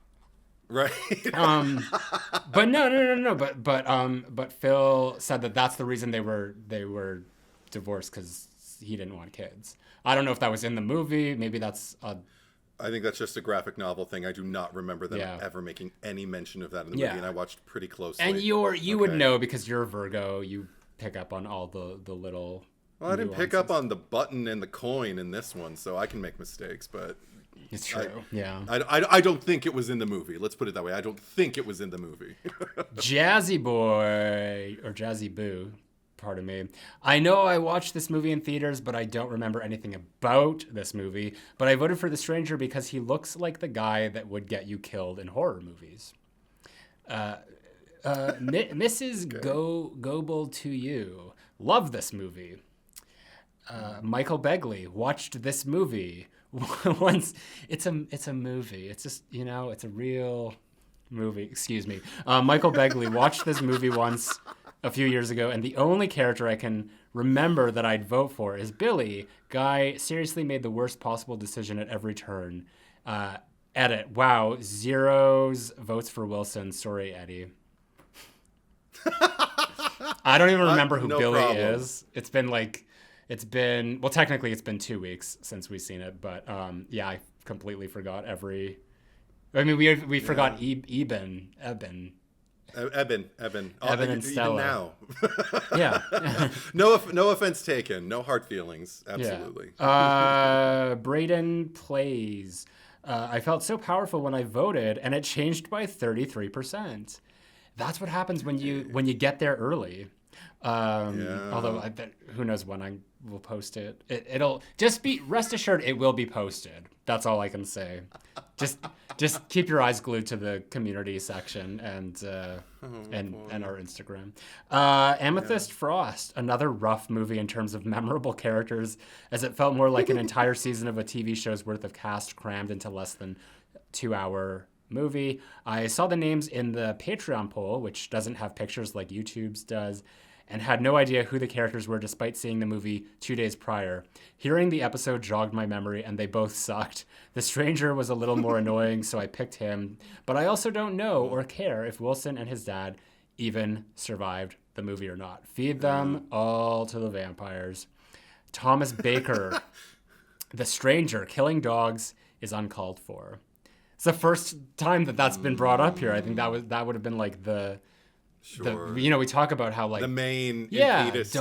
Right. But no. But Phil said that that's the reason they were divorced because he didn't want kids. I don't know if that was in the movie. Maybe that's I think that's just a graphic novel thing. I do not remember them ever making any mention of that in the movie, and I watched pretty closely. And you would know because you're a Virgo. You pick up on all the little. Well, I didn't pick up on the button and the coin in this one, so I can make mistakes, but it's true. I don't think it was in the movie. Let's put it that way. I don't think it was in the movie. Jazzy Boy or Jazzy Boo. Pardon me. I know I watched this movie in theaters, but I don't remember anything about this movie. But I voted for The Stranger because he looks like the guy that would get you killed in horror movies. Mrs. Goble to you. Love this movie. Michael Begley watched this movie once. It's a movie. It's just, it's a real movie. Excuse me. Michael Begley watched this movie once a few years ago, and the only character I can remember that I'd vote for is Billy. Guy seriously made the worst possible decision at every turn. Edit. Wow. 0 votes for Wilson. Sorry, Eddie. I don't even remember who Billy is. Well, technically it's been 2 weeks since we've seen it, but I completely forgot we forgot Eben. Eben and Stella. Even now. Yeah. No offense taken. No hard feelings. Absolutely. Yeah. Braden plays. I felt so powerful when I voted, and it changed by 33%. That's what happens when you get there early. Although who knows when I will post it. It'll just rest assured it will be posted. That's all I can say. Just keep your eyes glued to the community section and our Instagram. Amethyst Frost, another rough movie in terms of memorable characters, as it felt more like an entire season of a TV show's worth of cast crammed into less than 2-hour movie. I saw the names in the Patreon poll, which doesn't have pictures like YouTube's does, and had no idea who the characters were despite seeing the movie 2 days prior. Hearing the episode jogged my memory, and they both sucked. The Stranger was a little more annoying, so I picked him. But I also don't know or care if Wilson and his dad even survived the movie or not. Feed them all to the vampires. Thomas Baker. The Stranger, killing dogs is uncalled for. It's the first time that's been brought up here. I think that would have been like the... Sure. We talk about how the main impetus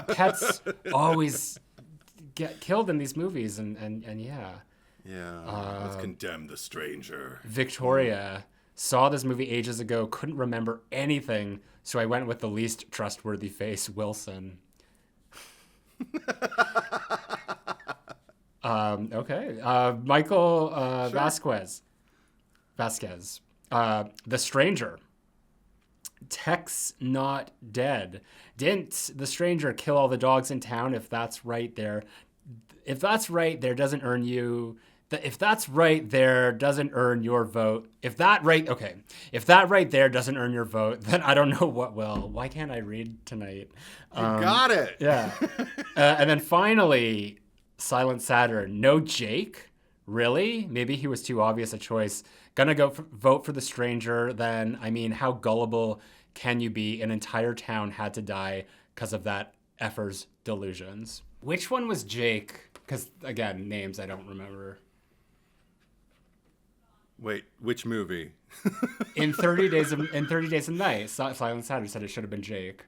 pets always get killed in these movies, and let's condemn The Stranger. Victoria saw this movie ages ago, couldn't remember anything, so I went with the least trustworthy face, Wilson. Okay. Michael Vasquez. The Stranger. Tex not dead. Didn't the stranger kill all the dogs in town? If that's right there doesn't earn you. If that's right there doesn't earn your vote. If that right there doesn't earn your vote, then I don't know what will. Why can't I read tonight? You got it. Yeah. And then finally, Silent Saturn. No Jake? Really? Maybe he was too obvious a choice. Gonna vote for the stranger then. I mean, how gullible can you be? An entire town had to die because of that effer's delusions. Which one was Jake? Because, again, names I don't remember. Wait, which movie? In 30 Days a Night, Silent Saturn said it should have been Jake.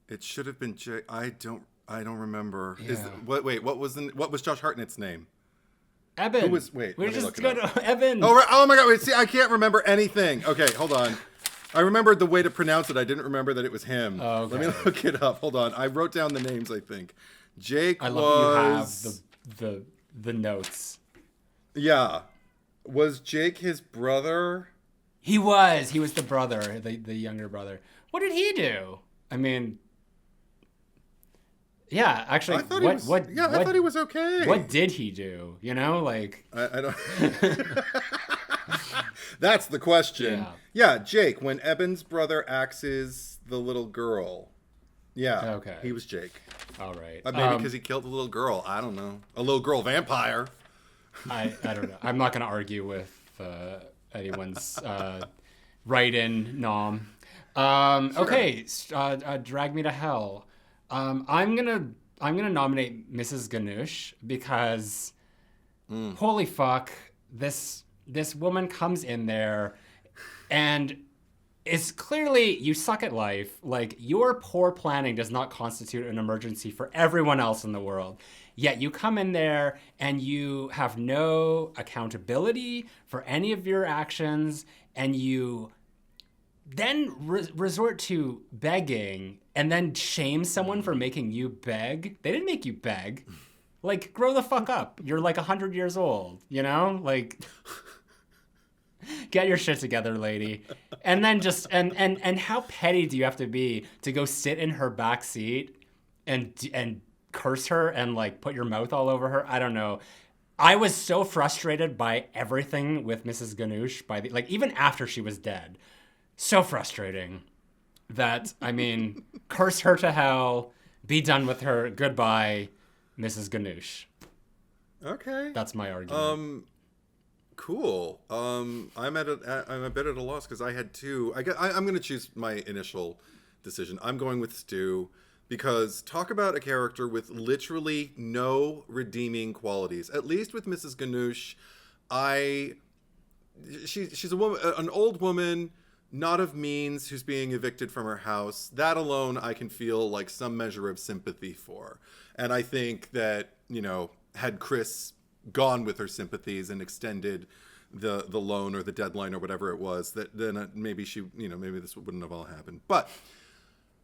It should have been Jake. I don't remember. Yeah. What was Josh Hartnett's name? Evan. Who was? Wait, we're let me just look it gonna up. Evan. Oh, right. Oh my God! Wait, see, I can't remember anything. Okay, hold on. I remembered the way to pronounce it. I didn't remember that it was him. Oh, okay. Let me look it up. Hold on. I wrote down the names. I think Jake I was. love you have the notes. Yeah, was Jake his brother? He was the brother, the younger brother. What did he do? I mean, yeah, actually, I thought he was okay. What did he do? You know, like I don't. That's the question. Yeah, Jake. When Eben's brother axes the little girl. Yeah. Okay. He was Jake. All right. Maybe because he killed a little girl. I don't know. A little girl vampire. I don't know. I'm not going to argue with anyone's write-in nom. Sure. Okay. Drag Me to Hell. I'm gonna nominate Mrs. Ganush because holy fuck, this woman comes in there and it's clearly you suck at life. Like, your poor planning does not constitute an emergency for everyone else in the world. Yet you come in there and you have no accountability for any of your actions, and you then resort to begging and then shame someone for making you beg. They didn't make you beg. Like, grow the fuck up. You're like 100 years old, you know? Like, get your shit together, lady. And then just, and how petty do you have to be to go sit in her back seat and curse her and like put your mouth all over her? I don't know. I was so frustrated by everything with Mrs. Ganush like even after she was dead. So frustrating that, I mean, curse her to hell, be done with her, goodbye, Mrs. Ganush. Okay. That's my argument. Cool. I'm a bit at a loss because I had two. I'm going to choose my initial decision. I'm going with Stu because talk about a character with literally no redeeming qualities. At least with Mrs. Ganush, she's a woman, an old woman, not of means, who's being evicted from her house. That alone I can feel like some measure of sympathy for. And I think that, you know, had Chris gone with her sympathies and extended the loan or the deadline or whatever it was, that then maybe maybe this wouldn't have all happened. But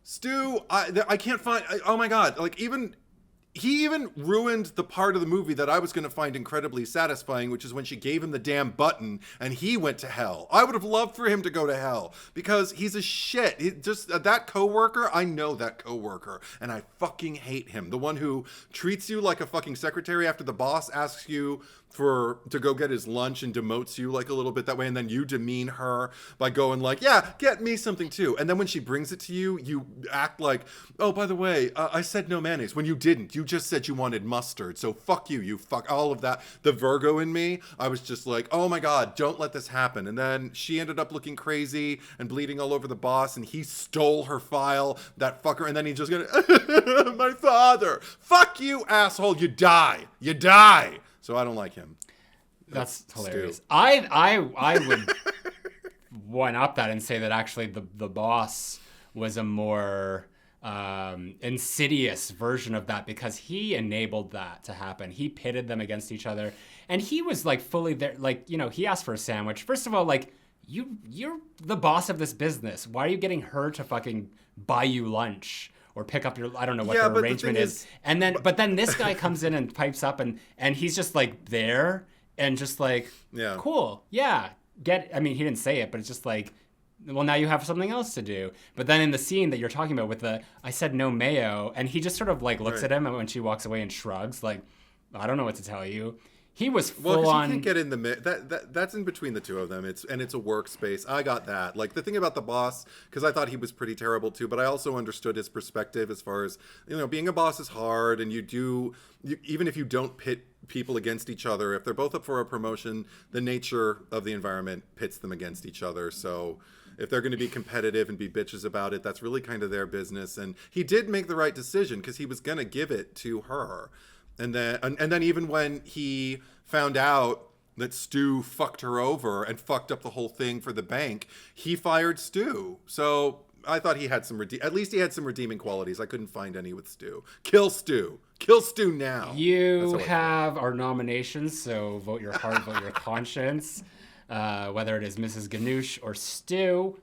Stu, I can't find, oh my God, like he even ruined the part of the movie that I was going to find incredibly satisfying, which is when she gave him the damn button and he went to hell. I would have loved for him to go to hell because he's a shit. That coworker, I know that coworker, and I fucking hate him. The one who treats you like a fucking secretary after the boss asks you to go get his lunch and demotes you like a little bit that way, and then you demean her by going like, yeah, get me something too. And then when she brings it to you, you act like, oh, by the way, I said no mayonnaise, when you didn't. You just said you wanted mustard, so fuck you, you fuck. All of that. The Virgo in me, I was just like, oh my God, don't let this happen. And then she ended up looking crazy and bleeding all over the boss, and he stole her file, that fucker, and then he just gonna, my father. Fuck you, asshole, you die. You die. So I don't like him. That's hilarious. Stu. I would one up that and say that actually the boss was a more insidious version of that because he enabled that to happen. He pitted them against each other, and he was like fully there. Like, you know, he asked for a sandwich. First of all, like, you're the boss of this business. Why are you getting her to fucking buy you lunch? Or pick up your, I don't know what the arrangement is. And then, but then this guy comes in and pipes up and he's just like there and just like, yeah, cool. Yeah. I mean, he didn't say it, but it's just like, well, now you have something else to do. But then in the scene that you're talking about with I said no mayo, and he just sort of like looks at him, and when she walks away and shrugs, like, I don't know what to tell you. He was full on. You can't get in the that's in between the two of them. It's a workspace. I got that. Like the thing about the boss, because I thought he was pretty terrible too, but I also understood his perspective as far as, being a boss is hard, and even if you don't pit people against each other, if they're both up for a promotion, the nature of the environment pits them against each other. So if they're going to be competitive and be bitches about it, that's really kind of their business. And he did make the right decision because he was going to give it to her. And then even when he found out that Stu fucked her over and fucked up the whole thing for the bank, he fired Stu. So I thought he had at least he had some redeeming qualities. I couldn't find any with Stu. Kill Stu. Kill Stu now. You have our nominations, so vote your heart, vote your conscience. Whether it is Mrs. Ganoush or Stu,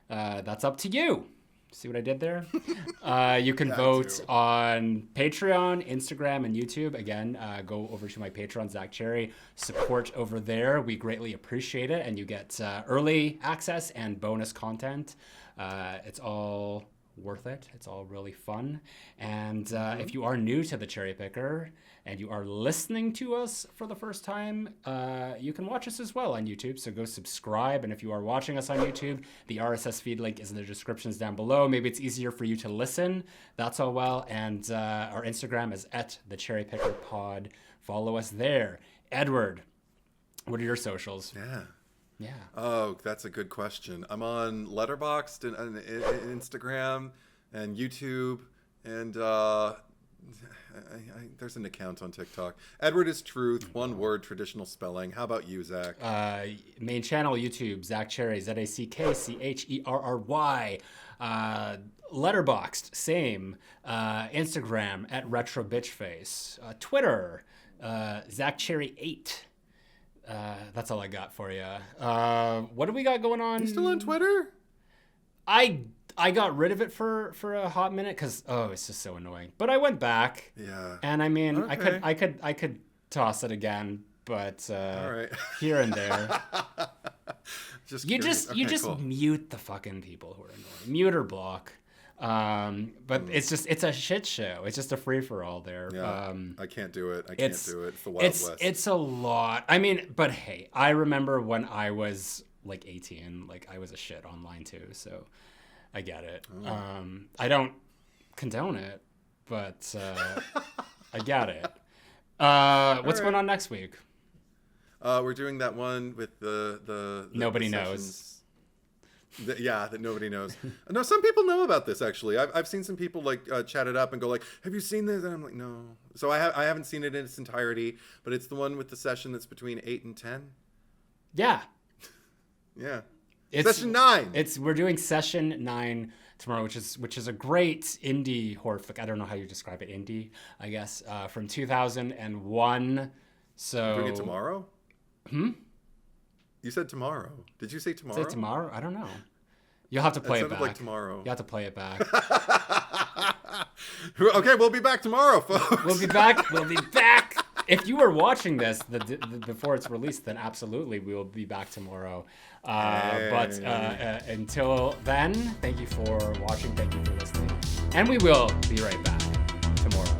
that's up to you. See what I did there? You can vote on Patreon, Instagram, and YouTube. Again, go over to my Patreon, Zack Cherry. Support over there. We greatly appreciate it. And you get early access and bonus content. It's all worth it. It's all really fun. And if you are new to the Cherry Picker and you are listening to us for the first time, you can watch us as well on YouTube. So go subscribe. And if you are watching us on YouTube, the RSS feed link is in the descriptions down below. Maybe it's easier for you to listen. That's all well. And our Instagram is @thecherrypickerpod. Follow us there. Edward, what are your socials? Yeah. Oh, that's a good question. I'm on Letterboxd and Instagram and YouTube, and there's an account on TikTok. Edward is Truth, one word, traditional spelling. How about you, Zach? Main channel, YouTube, Zack Cherry, ZackCherry. Letterboxd, same. Instagram @RetroBitchface. Twitter, ZackCherry8. That's all I got for you. What do we got going on? You still on Twitter? I got rid of it for a hot minute because it's just so annoying. But I went back. Yeah. And I mean, okay. I could toss it again, but all right. here and there. You just cool. mute the fucking people who are annoying. Mute or block. But it's a shit show. It's just a free for all there. Yeah, I can't do it. It's the Wild West. It's a lot. I mean, but hey, I remember when I was like 18, like I was a shit online too. So I get it. I don't condone it, but I get it. What's going on next week? We're doing that one with the nobody knows. That nobody knows. No, some people know about this actually. I've seen some people like chat it up and go like, "Have you seen this?" And I'm like, "No." So I haven't seen it in its entirety, but it's the one with the session that's between 8 and 10. Yeah. Yeah. Session 9. We're doing session 9 tomorrow, which is a great indie horror flick. I don't know how you describe it, indie, I guess, from 2001. So We're doing it tomorrow? You said tomorrow. Did you say tomorrow? Is it tomorrow? I don't know. You'll have to play it back. Like tomorrow. You have to play it back. Okay, we'll be back tomorrow, folks. We'll be back. If you were watching this before it's released, then absolutely we will be back tomorrow. But until then, thank you for watching. Thank you for listening. And we will be right back tomorrow.